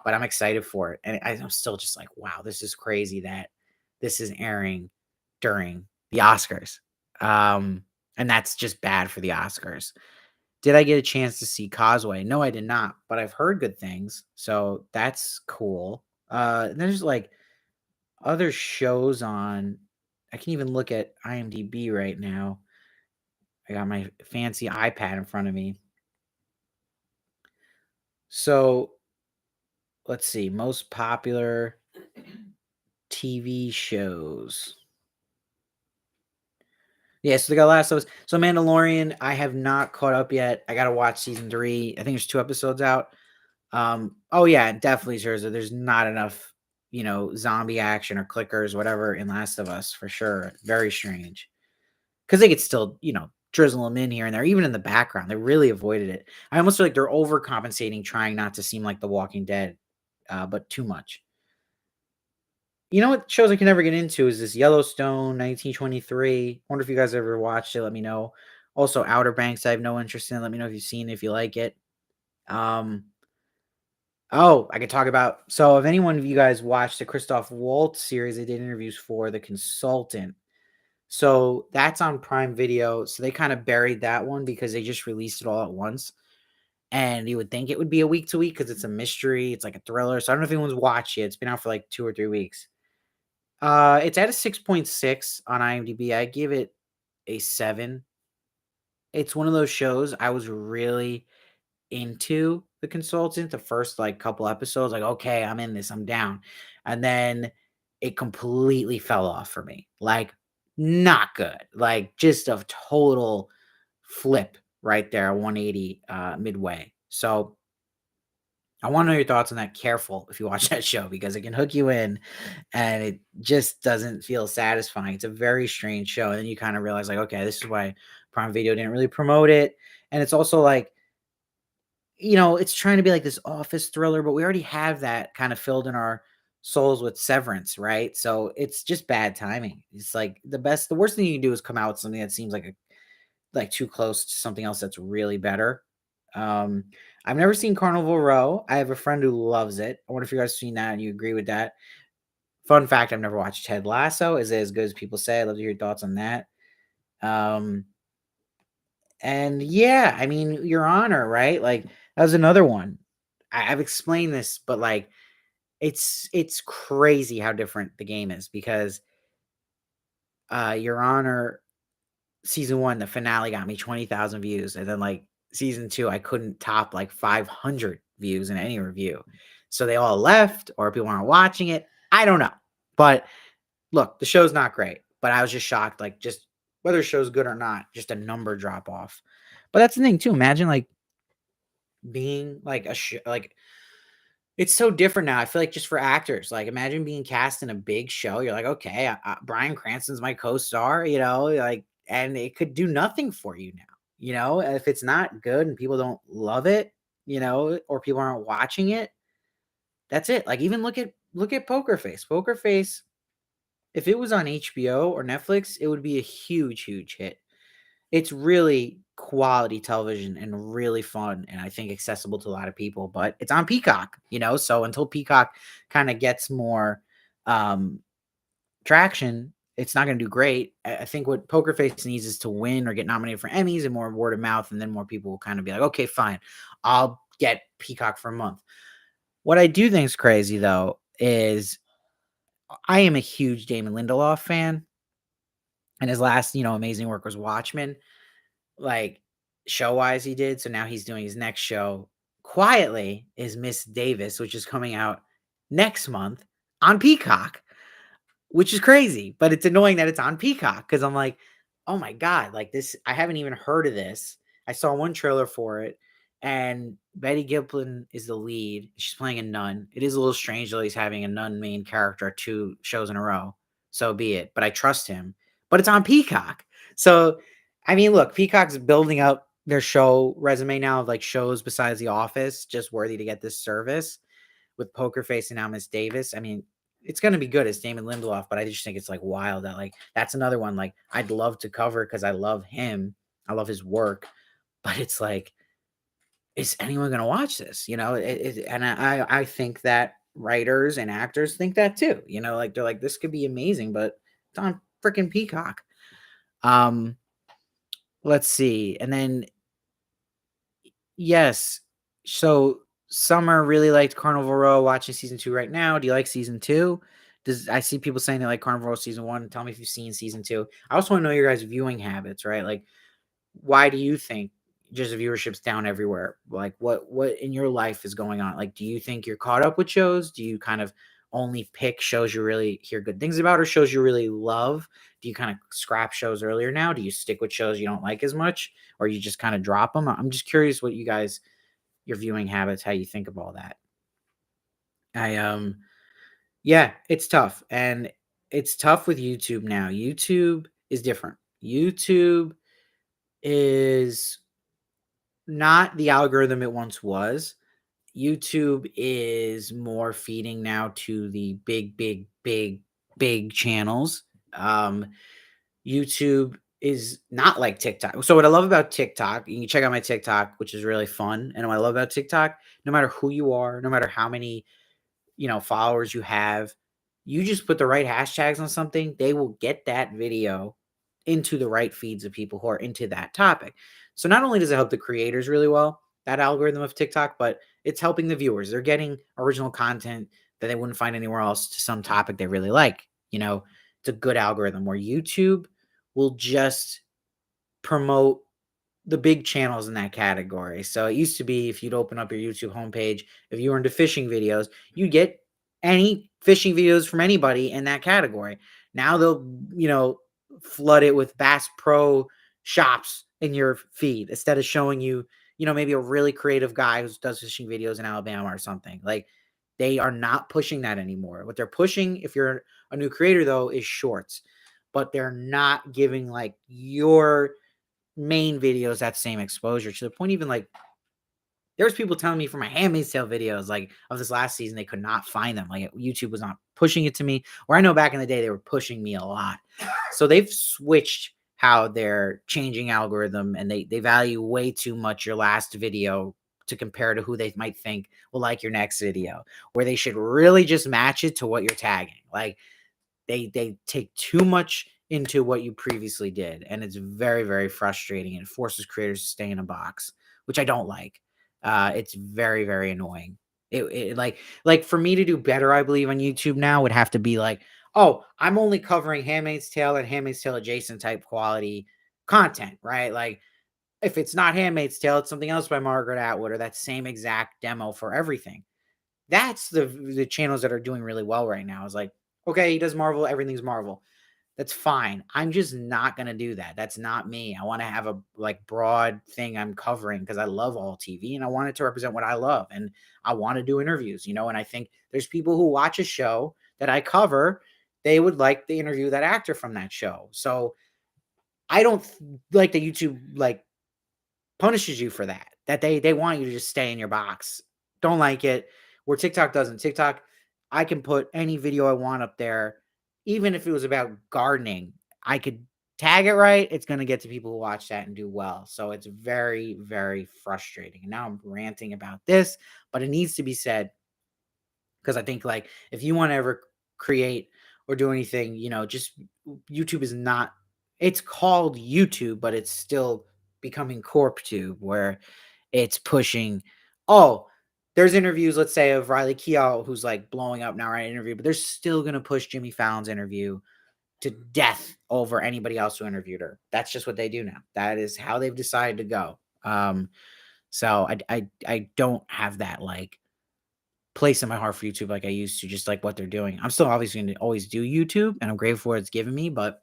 But I'm excited for it. And I'm still just like, wow, this is crazy that this is airing during the Oscars. And that's just bad for the Oscars. Did I get a chance to see Causeway? No, I did not, but I've heard good things. So that's cool. And there's like other shows on. I can even look at IMDb right now. I got my fancy iPad in front of me. So let's see. Most popular TV shows. Yeah, so they got Last of Us. So Mandalorian, I have not caught up yet. I gotta watch season 3. I think there's 2 episodes out. Oh yeah, definitely sure. So there's not enough, zombie action or clickers, whatever, in Last of Us for sure. Very strange. Because they could still, drizzle them in here and there, even in the background. They really avoided it. I almost feel like they're overcompensating, trying not to seem like The Walking Dead, but too much. You know what shows I can never get into is this Yellowstone 1923. Wonder if you guys ever watched it. Let me know. Also, Outer Banks, I have no interest in. Let me know if you've seen it, if you like it. Um, oh, I could talk about. So, if any one of you guys watched the Christoph Waltz series, they did interviews for The Consultant. So that's on Prime Video. So they kind of buried that one because they just released it all at once. And you would think it would be a week to week because it's a mystery. It's like a thriller. So I don't know if anyone's watched it. It's been out for like 2 or 3 weeks. It's at a 6.6 on IMDb. I give it a 7. It's one of those shows I was really into The Consultant, the first, like, couple episodes, like, "Okay, I'm in this, I'm down." And then it completely fell off for me, like, not good, like, just a total flip right there, 180, midway. So, I wanna know your thoughts on that. Careful if you watch that show because it can hook you in, and it just doesn't feel satisfying. It's a very strange show, and then you kinda realize, like, okay, this is why Prime Video didn't really promote it, and it's also, like, it's trying to be like this office thriller, but we already have that kind of filled in our souls with Severance, right? So it's just bad timing. It's like the worst thing you can do is come out with something that seems like too close to something else that's really better. Um, I've never seen Carnival Row. I have a friend who loves it. I wonder if you guys have seen that and you agree with that. Fun fact: I've never watched Ted Lasso. Is it as good as people say? I'd love to hear your thoughts on that. Um, And yeah, I mean, Your Honor, right? Like that was another one. I've explained this, but like it's crazy how different the game is because Your Honor season 1, the finale got me 20,000 views, and then like season 2, I couldn't top like 500 views in any review. So they all left, or people aren't watching it. I don't know, but look, the show's not great. But I was just shocked, like just whether the show's good or not, just a number drop off. But that's the thing too. Imagine like being like like it's so different now. I feel like just for actors, like imagine being cast in a big show. You're like, okay, Bryan Cranston's my co-star, like, and it could do nothing for you now. If it's not good and people don't love it, or people aren't watching it, that's it. Like, even look at Poker Face. Poker Face, if it was on HBO or Netflix, it would be a huge, huge hit. It's really quality television and really fun, and I think accessible to a lot of people, but it's on Peacock. So until Peacock kind of gets more um traction, it's not going to do great. I think what Poker Face needs is to win or get nominated for Emmys and more word of mouth, and then more people will kind of be like, okay, fine, I'll get Peacock for a month. What I do think is crazy though is I am a huge Damon Lindelof fan, and his last amazing work was Watchmen. Like, show wise, he did. So now he's doing his next show quietly is Miss Davis, which is coming out next month on Peacock, which is crazy, but it's annoying that it's on Peacock because I'm like, oh my God, like this, I haven't even heard of this. I saw one trailer for it, and Betty Gilpin is the lead. She's playing a nun. It is a little strange though he's having a nun main character 2 shows in a row. So be it. But I trust him. But it's on Peacock. So I mean, look, Peacock's building up their show resume now of like shows besides The Office, just worthy to get this service with Poker Face and now Miss Davis. I mean, it's gonna be good. It's Damon Lindelof, but I just think it's like wild that like that's another one like I'd love to cover because I love him. I love his work, but it's like, is anyone gonna watch this? And I think that writers and actors think that too. Like they're like, this could be amazing, but it's on freaking Peacock. Um, let's see. And then yes, so Summer really liked Carnival Row, watching season 2 right now. Do you like season 2? Does I see people saying they like Carnival Row season 1. Tell me if you've seen season 2. I also want to know your guys' viewing habits, right? Like, why do you think just the viewership's down everywhere? Like, what in your life is going on? Like, do you think you're caught up with shows? Do you kind of only pick shows you really hear good things about, or shows you really love? Do you kind of scrap shows earlier now? Do you stick with shows you don't like as much, or you just kind of drop them? I'm just curious what you guys, your viewing habits, how you think of all that. I Yeah, it's tough. And it's tough with YouTube now. YouTube is different. YouTube is not the algorithm it once was. YouTube is more feeding now to the big, big, big, big channels. Um, YouTube is not like TikTok. So what I love about TikTok, you can check out my TikTok, which is really fun. And what I love about TikTok, no matter who you are, no matter how many followers you have, you just put the right hashtags on something, they will get that video into the right feeds of people who are into that topic. So not only does it help the creators really well, that algorithm of TikTok, but it's helping the viewers. They're getting original content that they wouldn't find anywhere else to some topic they really like. It's a good algorithm where YouTube will just promote the big channels in that category. So it used to be if you'd open up your YouTube homepage, if you were into fishing videos, you get any fishing videos from anybody in that category. Now they'll, flood it with Bass Pro shops in your feed instead of showing you, maybe a really creative guy who does fishing videos in Alabama or something. Like, they are not pushing that anymore. What they're pushing, if you're a new creator though, is shorts. But they're not giving like your main videos that same exposure, to the point even like there was people telling me for my Handmaid's Tale videos like of this last season they could not find them. Like, YouTube was not pushing it to me, where I know back in the day they were pushing me a lot. So they've switched how they're changing algorithm, and they value way too much your last video to compare to who they might think will like your next video, where they should really just match it to what you're tagging. Like, they take too much into what you previously did, and it's very, very frustrating, and it forces creators to stay in a box, which I don't like. It's very, very annoying. It like for me to do better, I believe, on YouTube now would have to be like, oh, I'm only covering Handmaid's Tale and Handmaid's Tale adjacent type quality content, right? Like, if it's not Handmaid's Tale, it's something else by Margaret Atwood, or that same exact demo for everything. That's the channels that are doing really well right now. Is like, okay, he does Marvel, everything's Marvel. That's fine. I'm just not gonna do that. That's not me. I want to have a like broad thing I'm covering because I love all TV and I want it to represent what I love, and I want to do interviews, and I think there's people who watch a show that I cover, they would like the interview that actor from that show. So I don't like that YouTube like punishes you for that. that they want you to just stay in your box. Don't like it. Where TikTok doesn't. TikTok, I can put any video I want up there, even if it was about gardening. I could tag it right. It's going to get to people who watch that and do well. So it's very, very frustrating. And now I'm ranting about this, but it needs to be said because I think like if you want to ever create or do anything, just YouTube is not. It's called YouTube, but it's still becoming CorpTube, where it's pushing. Oh, there's interviews, let's say, of Riley Keough, who's like blowing up now, right? Interview, but they're still gonna push Jimmy Fallon's interview to death over anybody else who interviewed her. That's just what they do now. That is how they've decided to go. So I don't have that like place in my heart for YouTube like I used to, just like what they're doing. I'm still obviously going to always do YouTube, and I'm grateful for what it's given me. But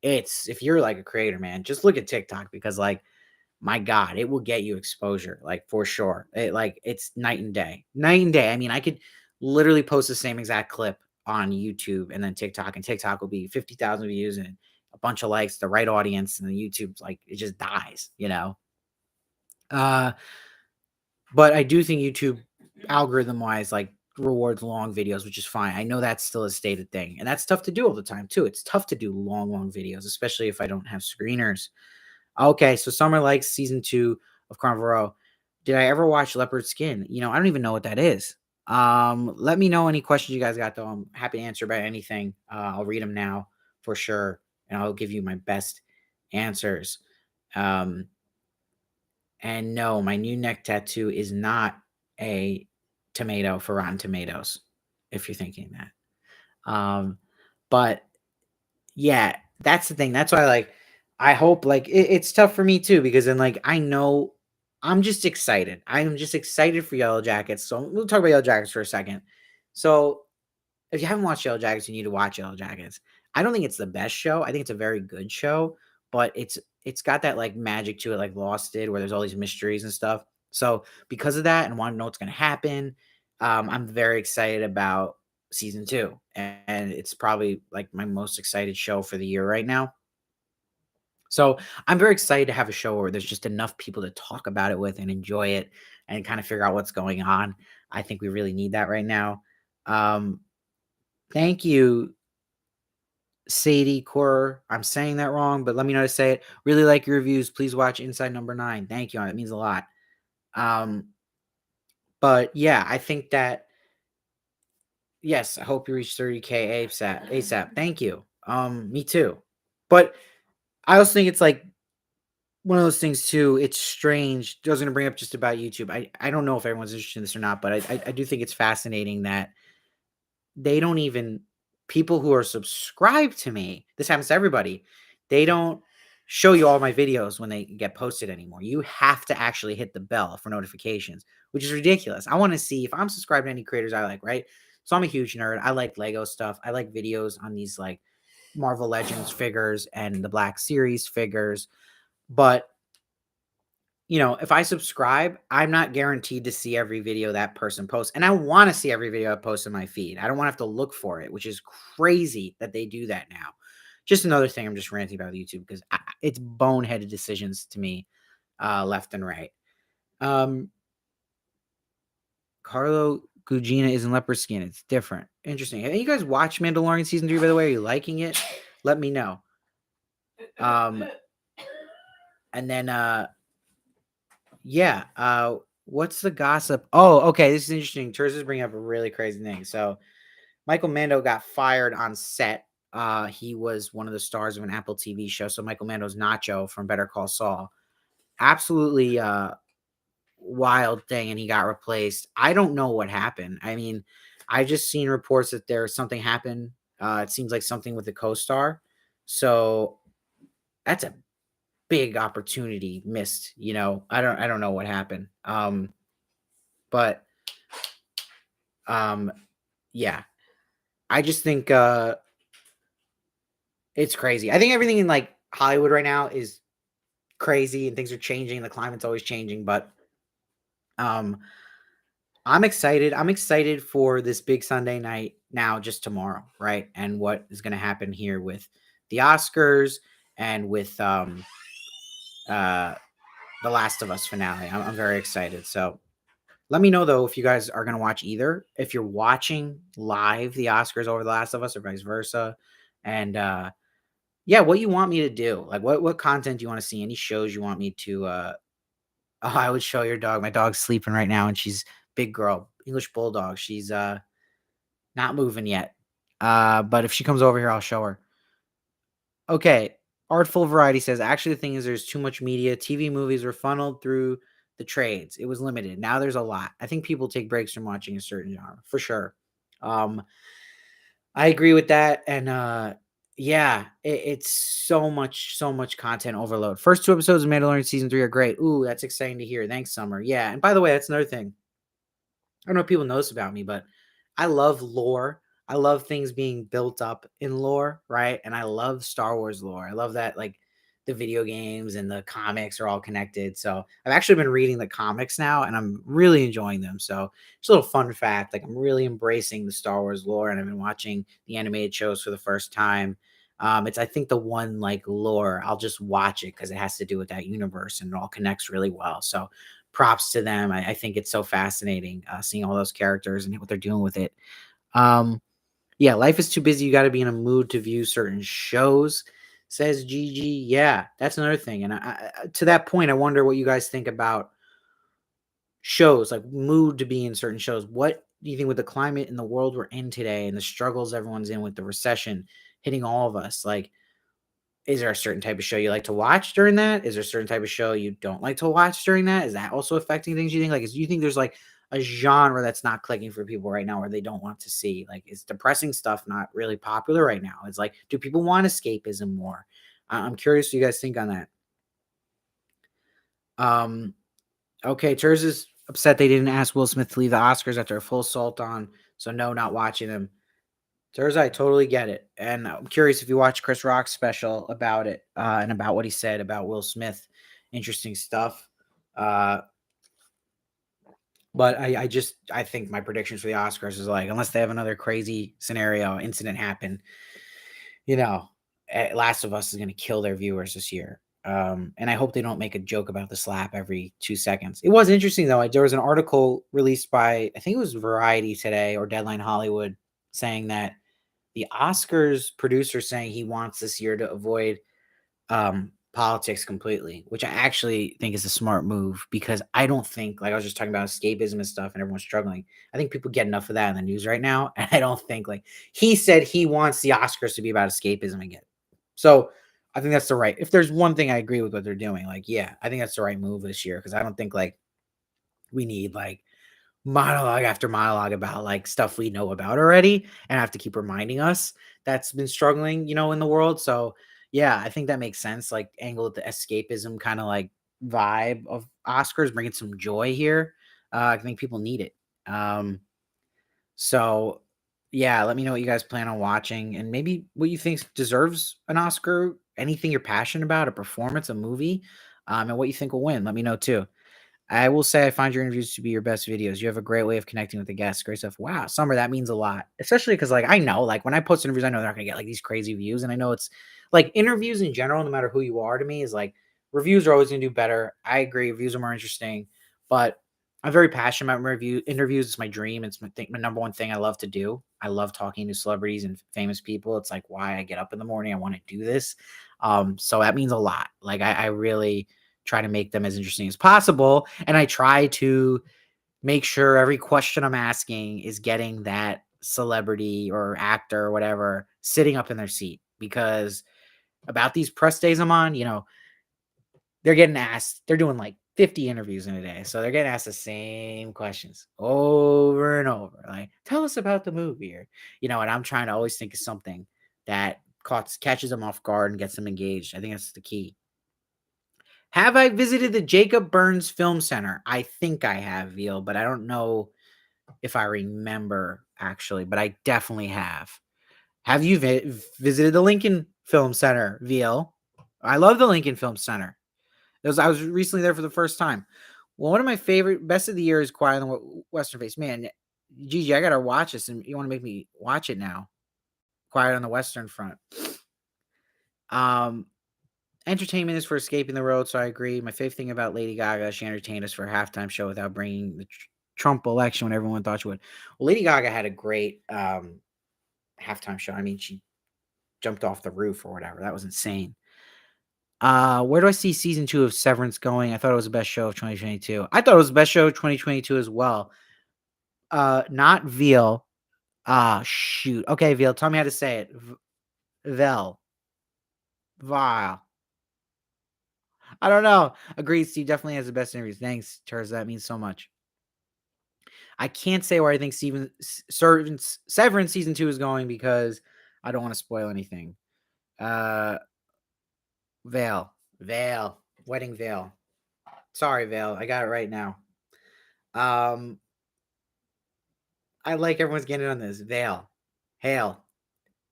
it's if you're like a creator, man, just look at TikTok because like my God, it will get you exposure, like for sure. It's night and day. Night and day. I mean, I could literally post the same exact clip on YouTube and then TikTok, and TikTok will be 50,000 views and a bunch of likes, the right audience, and then YouTube's like it just dies. Uh, but I do think YouTube algorithm wise, like rewards long videos, which is fine. I know that's still a stated thing, and that's tough to do all the time too. It's tough to do long videos, especially if I don't have screeners. Okay, so Summer likes season 2 of Carnival Row. Did I ever watch Leopard Skin? I don't even know what that is. Let me know any questions you guys got, though. I'm happy to answer about anything. I'll read them now for sure, and I'll give you my best answers. Um, and no, my new neck tattoo is not a tomato for Rotten Tomatoes, if you're thinking that. But yeah, that's the thing. That's why, like, I hope, like, it's tough for me too because then, like, I know I'm just excited. I am just excited for Yellow Jackets. So we'll talk about Yellow Jackets for a second. So if you haven't watched Yellow Jackets, you need to watch Yellow Jackets. I don't think it's the best show. I think it's a very good show, but it's got that like magic to it, like Lost did, where there's all these mysteries and stuff. So because of that, and want to know what's going to happen, I'm very excited about season 2, and it's probably like my most excited show for the year right now. So I'm very excited to have a show where there's just enough people to talk about it with and enjoy it and kind of figure out what's going on. I think we really need that right now. Um, Thank you, Sadie Core. I'm saying that wrong, but let me know how to say it. Really like your reviews. Please watch Inside Number 9. Thank you. It means a lot. Um, but yeah, I think that yes, I hope you reach 30K ASAP. ASAP. Thank you. Me too. But I also think it's like one of those things too. It's strange. I was going to bring up just about YouTube. I don't know if everyone's interested in this or not, but I do think it's fascinating that they don't even people who are subscribed to me, this happens to everybody, they don't show you all my videos when they get posted anymore. You have to actually hit the bell for notifications, which is ridiculous. I want to see if I'm subscribed to any creators I like, right? So I'm a huge nerd. I like Lego stuff. I like videos on these like Marvel Legends figures and the Black Series figures. But if I subscribe, I'm not guaranteed to see every video that person posts. And I want to see every video I post in my feed. I don't want to have to look for it, which is crazy that they do that now. Just another thing I'm just ranting about YouTube because it's boneheaded decisions to me, left and right. Carlo Gugino is in leopard skin. It's different. Interesting. Have you guys watched Mandalorian season 3, by the way? Are you liking it? Let me know. And then yeah. What's the gossip? Oh, okay. This is interesting. Terz is bringing up a really crazy thing. So Michael Mando got fired on set. He was one of the stars of an Apple TV show. So Michael Mando's Nacho from Better Call Saul. Absolutely wild thing, and he got replaced. I don't know what happened. I mean, I just seen reports that there's something happened. It seems like something with the co-star. So that's a big opportunity missed. I don't know what happened. But yeah, I just think it's crazy. I think everything in like Hollywood right now is crazy and things are changing. The climate's always changing, but I'm excited. I'm excited for this big Sunday night now, just tomorrow, right? And what is going to happen here with the Oscars and with The Last of Us finale. I'm very excited. So let me know though if you guys are gonna watch either. If you're watching live the Oscars over The Last of Us or vice versa, and yeah, what you want me to do? Like, what content do you want to see? Any shows you want me to? Oh, I would show your dog. My dog's sleeping right now, and she's big girl, English bulldog. She's not moving yet. But if she comes over here, I'll show her. Okay. Artful Variety says, actually, the thing is, there's too much media. TV movies were funneled through the trades. It was limited. Now there's a lot. I think people take breaks from watching a certain genre for sure. Um, I agree with that. And yeah, it's so much content overload. First two episodes of Mandalorian season 3 are great. Ooh, that's exciting to hear. Thanks, Summer. Yeah. And by the way, that's another thing. I don't know if people know this about me, but I love lore. I love things being built up in lore, right? And I love Star Wars lore. I love that like the video games and the comics are all connected. So I've actually been reading the comics now and I'm really enjoying them. So just a little fun fact, like I'm really embracing the Star Wars lore and I've been watching the animated shows for the first time. It's I think the one like lore I'll just watch it because it has to do with that universe and it all connects really well. So props to them. I think it's so fascinating seeing all those characters and what they're doing with it. Um, yeah, life is too busy. You got to be in a mood to view certain shows, says Gigi. Yeah, that's another thing. And to that point, I wonder what you guys think about shows, like mood to be in certain shows. What do you think with the climate in the world we're in today and the struggles everyone's in with the recession hitting all of us? Like, is there a certain type of show you like to watch during that? Is there a certain type of show you don't like to watch during that? Is that also affecting things you think? Like, do you think there's like a genre that's not clicking for people right now or they don't want to see? Like, is depressing stuff not really popular right now? It's like, do people want escapism more? I'm curious what you guys think on that. Um, okay, Terz is upset they didn't ask Will Smith to leave the Oscars after a full assault on, so no, not watching them. Thursday, I totally get it, and I'm curious if you watch Chris Rock's special about it, and about what he said about Will Smith. Interesting stuff. Uh, but I think my predictions for the Oscars is like unless they have another crazy scenario incident happen, you know, Last of Us is going to kill their viewers this year. And I hope they don't make a joke about the slap every 2 seconds. It was interesting though. There was an article released by I think it was Variety today or Deadline Hollywood saying that the Oscars producer saying he wants this year to avoid politics completely, which I actually think is a smart move because I don't think, like I was just talking about escapism and stuff and everyone's struggling. I think people get enough of that in the news right now. And I don't think like he said he wants the Oscars to be about escapism again. So I think that's the right. If there's one thing I agree with what they're doing, like, yeah, I think that's the right move this year because I don't think like we need like monologue after monologue about like stuff we know about already and have to keep reminding us that's been struggling, in the world. So yeah, I think that makes sense. Like angle at the escapism kind of like vibe of Oscars, bringing some joy here. I think people need it. So yeah, let me know what you guys plan on watching and maybe what you think deserves an Oscar, anything you're passionate about, a performance, a movie, and what you think will win. Let me know too. I will say I find your interviews to be your best videos. You have a great way of connecting with the guests. Great stuff. Wow, Summer, that means a lot. Especially because like I know, like when I post interviews, I know they're not gonna get like these crazy views. And I know it's like interviews in general, no matter who you are to me, is like reviews are always gonna do better. I agree, reviews are more interesting, but I'm very passionate about review interviews. It's my dream. It's my number one thing I love to do. I love talking to celebrities and famous people. It's like why I get up in the morning. I want to do this. So that means a lot. Like I really try to make them as interesting as possible. And I try to make sure every question I'm asking is getting that celebrity or actor or whatever sitting up in their seat. Because about these press days I'm on, they're getting asked, they're doing like 50 interviews in a day. So they're getting asked the same questions over and over. Like, tell us about the movie or, and I'm trying to always think of something that catches them off guard and gets them engaged. I think that's the key. Have I visited the Jacob Burns Film Center? I think I have, Veal, but I don't know if I remember actually, but I definitely have. Have you visited the Lincoln Film Center, Veal? I love the Lincoln Film Center. I was recently there for the first time. Well, one of my favorite best of the year is Quiet on the Western Face. Man, Gigi, I gotta watch this, and you want to make me watch it now? Quiet on the Western Front. Um, Entertainment is for escaping the road, so I agree. My favorite thing about Lady Gaga, she entertained us for a halftime show without bringing the Trump election when everyone thought she would. Well, Lady Gaga had a great halftime show. I mean, she jumped off the roof or whatever. That was insane. Where do I see season 2 of Severance going? I thought it was the best show of 2022. I thought it was the best show of 2022 as well. Not Veal. Ah, shoot. Okay, Veal, tell me how to say it. Vel. Vile. I don't know. Agreed. Steve definitely has the best interviews. Thanks, Terz. That means so much. I can't say where I think Severance season 2 is going because I don't want to spoil anything. Uh, Veil. Veil. Wedding Veil. Sorry, Veil. I got it right now. Um, I like everyone's getting on this. Veil. Hail.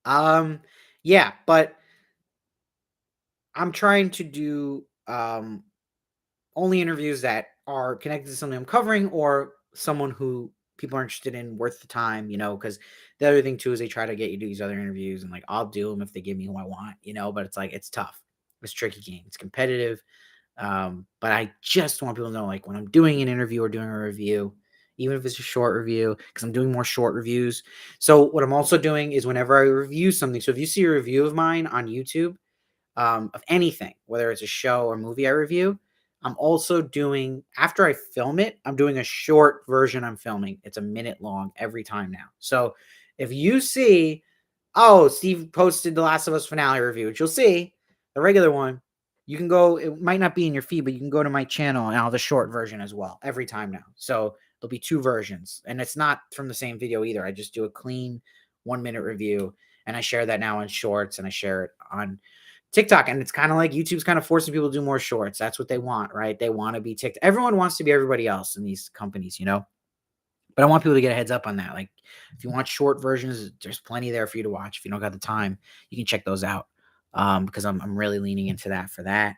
Um, yeah, but I'm trying to do only interviews that are connected to something I'm covering or someone who people are interested in, worth the time, because the other thing too is they try to get you to do these other interviews and like I'll do them if they give me who I want, but it's like it's tough. It's a tricky game. It's competitive. But I just want people to know like when I'm doing an interview or doing a review, even if it's a short review, because I'm doing more short reviews. So what I'm also doing is whenever I review something, so if you see a review of mine on YouTube, of anything, whether it's a show or movie I review. I'm also doing, after I film it, I'm doing a short version I'm filming. It's a minute long every time now. So if you see, oh, Steve posted the Last of Us finale review, which you'll see, the regular one, you can go, it might not be in your feed, but you can go to my channel and I'll have the short version as well every time now. So there'll be two versions and it's not from the same video either. I just do a clean 1 minute review and I share that now on shorts and I share it on TikTok, and it's kind of like YouTube's kind of forcing people to do more shorts. That's what they want, right? They want to be TikTok. Everyone wants to be everybody else in these companies. But I want people to get a heads up on that. Like, if you want short versions, there's plenty there for you to watch. If you don't got the time, you can check those out. Because I'm really leaning into that for that.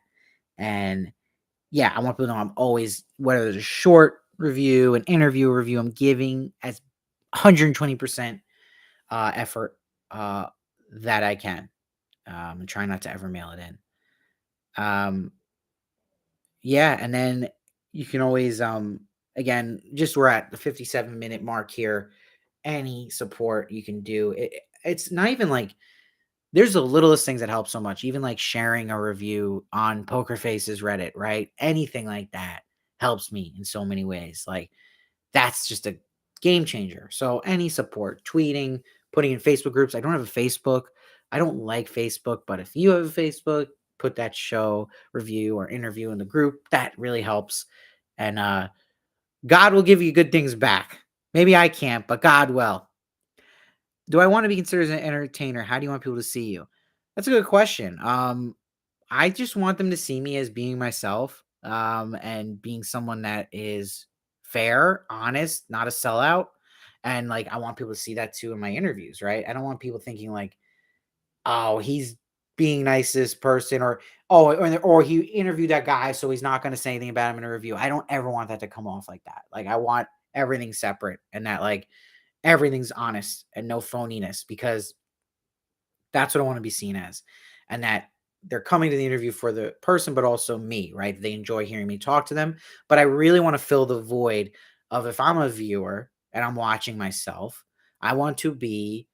And yeah, I want people to know I'm always, whether there's a short review, an interview review, I'm giving as 120% effort that I can. And try not to ever mail it in. Yeah, and then you can always again, just we're at the 57-minute mark here. Any support you can do. It's not even like there's the littlest things that help so much. Even like sharing a review on Poker Faces Reddit, right? Anything like that helps me in so many ways. Like that's just a game changer. So any support, tweeting, putting in Facebook groups. I don't have a Facebook. I don't like Facebook, but if you have a Facebook, put that show review or interview in the group. That really helps. And God will give you good things back. Maybe I can't, but God will. Do I want to be considered as an entertainer? How do you want people to see you? That's a good question. I just want them to see me as being myself, and being someone that is fair, honest, not a sellout. And like, I want people to see that too in my interviews, right? I don't want people thinking like, oh, he's being nice to this person, or oh, or he interviewed that guy, so he's not going to say anything about him in a review. I don't ever want that to come off like that. Like, I want everything separate and that like everything's honest and no phoniness because that's what I want to be seen as. And that they're coming to the interview for the person, but also me, right? They enjoy hearing me talk to them. But I really want to fill the void of if I'm a viewer and I'm watching myself, I want to be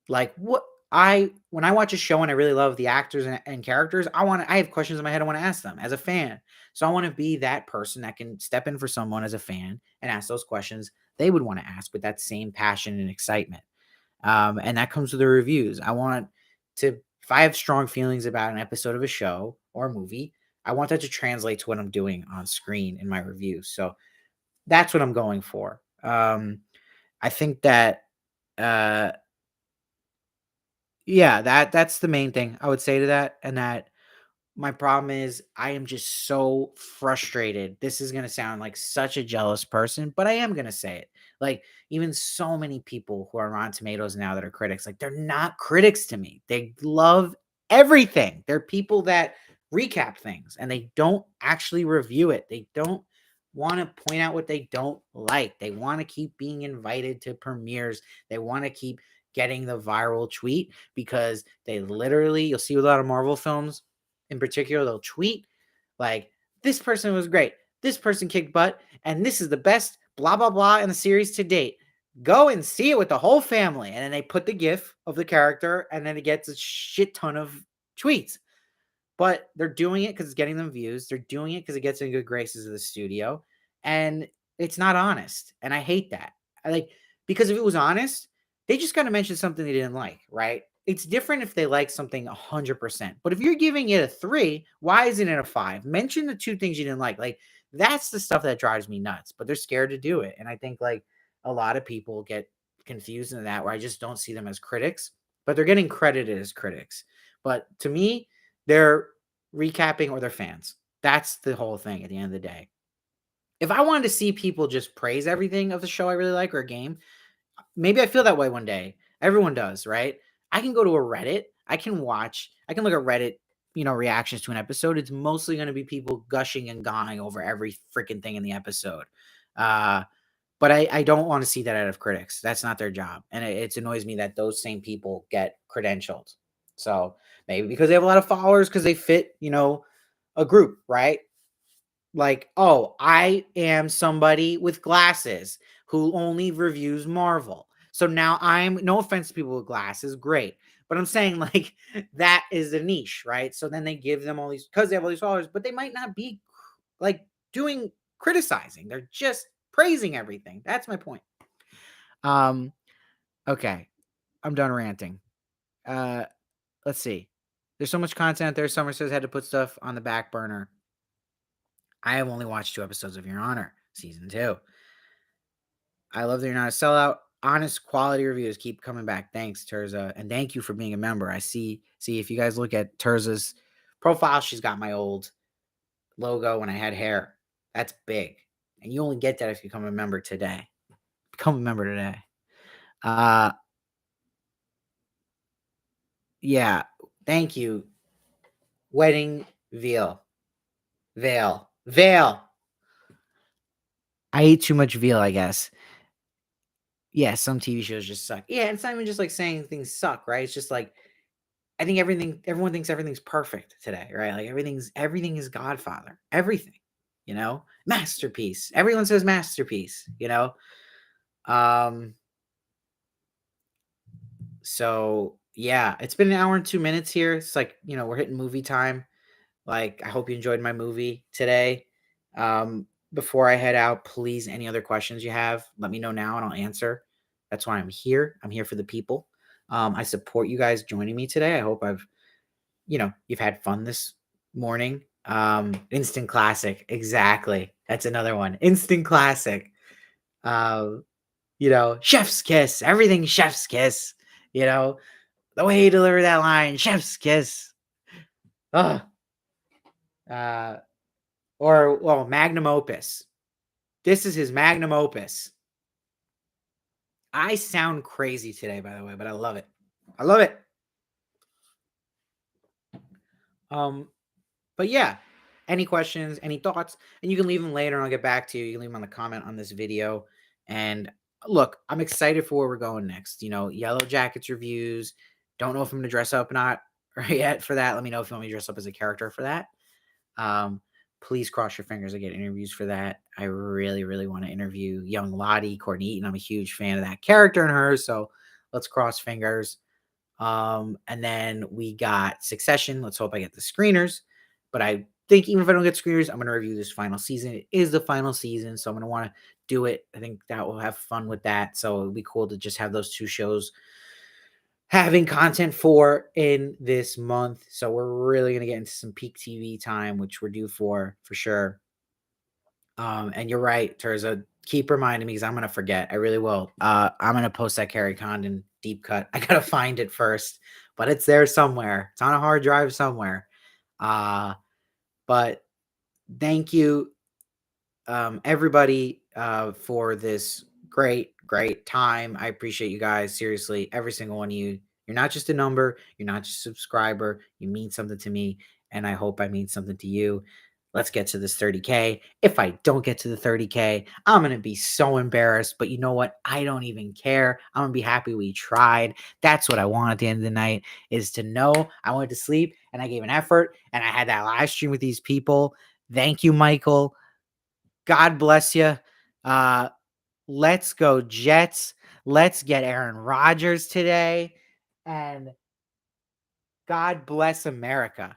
like what I when I watch a show and I really love the actors and characters, I have questions in my head I want to ask them as a fan. So I want to be that person that can step in for someone as a fan and ask those questions they would want to ask with that same passion and excitement. And that comes with the reviews. I want to, if I have strong feelings about an episode of a show or a movie, I want that to translate to what I'm doing on screen in my reviews. So that's what I'm going for. I think that, uh, yeah, that's the main thing I would say to that. And that my problem is I am just so frustrated. This is going to sound like such a jealous person, but I am going to say it. Like, even so many people who are on Tomatoes now that are critics, like, they're not critics to me. They love everything. They're people that recap things and they don't actually review it. They don't want to point out what they don't like. They want to keep being invited to premieres. They want to keep getting the viral tweet because they literally, you'll see with a lot of Marvel films, in particular, they'll tweet like, "This person was great. This person kicked butt, and this is the best blah blah blah in the series to date. Go and see it with the whole family." And then they put the gif of the character, and then it gets a shit ton of tweets. But they're doing it because it's getting them views. They're doing it because it gets in good graces of the studio, and it's not honest. And I hate that. I like because if it was honest, they just got to mention something they didn't like, right? It's different if they like something 100%. But if you're giving it a 3, why isn't it a 5? Mention the 2 things you didn't like. Like that's the stuff that drives me nuts. But they're scared to do it, and I think like a lot of people get confused in that where I just don't see them as critics, but they're getting credited as critics. But to me, they're recapping or they're fans. That's the whole thing at the end of the day. If I wanted to see people just praise everything of the show I really like or a game, maybe I feel that way one day. Everyone does, right? I can go to a Reddit. I can look at Reddit, reactions to an episode. It's mostly going to be people gushing and gawing over every freaking thing in the episode. Uh, but I don't want to see that out of critics. That's not their job. And it annoys me that those same people get credentialed. So maybe because they have a lot of followers, because they fit, a group, right? Like, oh, I am somebody with glasses who only reviews Marvel. So now no offense to people with glasses, great. But I'm saying like that is a niche, right? So then they give them all these because they have all these followers, but they might not be like doing criticizing. They're just praising everything. That's my point. Okay. I'm done ranting. Let's see. There's so much content there. Summer says had to put stuff on the back burner. I have only watched 2 episodes of Your Honor, season 2. I love that you're not a sellout. Honest quality reviews keep coming back. Thanks, Terza. And thank you for being a member. I see if you guys look at Terza's profile, she's got my old logo when I had hair. That's big. And you only get that if you become a member today. Become a member today. Yeah. Thank you. Wedding veal. Veal. I ate too much veal, I guess. Yeah, some TV shows just suck. Yeah, it's not even just like saying things suck, right? It's just like I think everyone thinks everything's perfect today, right? Like everything is Godfather. Everything, masterpiece. Everyone says masterpiece, Um so yeah, it's been an hour and 2 minutes here. It's like, we're hitting movie time. Like, I hope you enjoyed my movie today. Before I head out, please, any other questions you have, let me know now and I'll answer. That's why I'm here. I'm here for the people. I support you guys joining me today. I hope you've had fun this morning. Instant classic. Exactly. That's another one. Instant classic. Chef's kiss. Everything chef's kiss. The way he delivered that line, chef's kiss. Ugh. Or magnum opus. This is his magnum opus. I sound crazy today, by the way, but I love it. I love it. But yeah, any questions, any thoughts, and you can leave them later and I'll get back to you. You can leave them on the comment on this video. And look, I'm excited for where we're going next. Yellow Jackets reviews. Don't know if I'm going to dress up or not yet for that. Let me know if you want me to dress up as a character for that. Please cross your fingers I get interviews for that. I really, really want to interview young Lottie, Courtney Eaton. I'm a huge fan of that character and her. So let's cross fingers. And then we got Succession. Let's hope I get the screeners. But I think even if I don't get screeners, I'm going to review this final season. It is the final season, so I'm going to want to do it. I think that will have fun with that. So it'll be cool to just have those 2 shows having content for in this month. So we're really going to get into some peak TV time, which we're due for sure. And you're right, Terza. Keep reminding me because I'm going to forget. I really will. I'm going to post that Carrie Condon deep cut. I got to find it first, but it's there somewhere. It's on a hard drive somewhere. But thank you, everybody, for this great time. I appreciate you guys. Seriously, every single one of you. You're not just a number. You're not just a subscriber. You mean something to me, and I hope I mean something to you. Let's get to this 30K. If I don't get to the 30K, I'm going to be so embarrassed. But you know what? I don't even care. I'm going to be happy we tried. That's what I want at the end of the night, is to know I went to sleep and I gave an effort and I had that live stream with these people. Thank you, Michael. God bless you. Uh, let's go Jets. Let's get Aaron Rodgers today. And God bless America.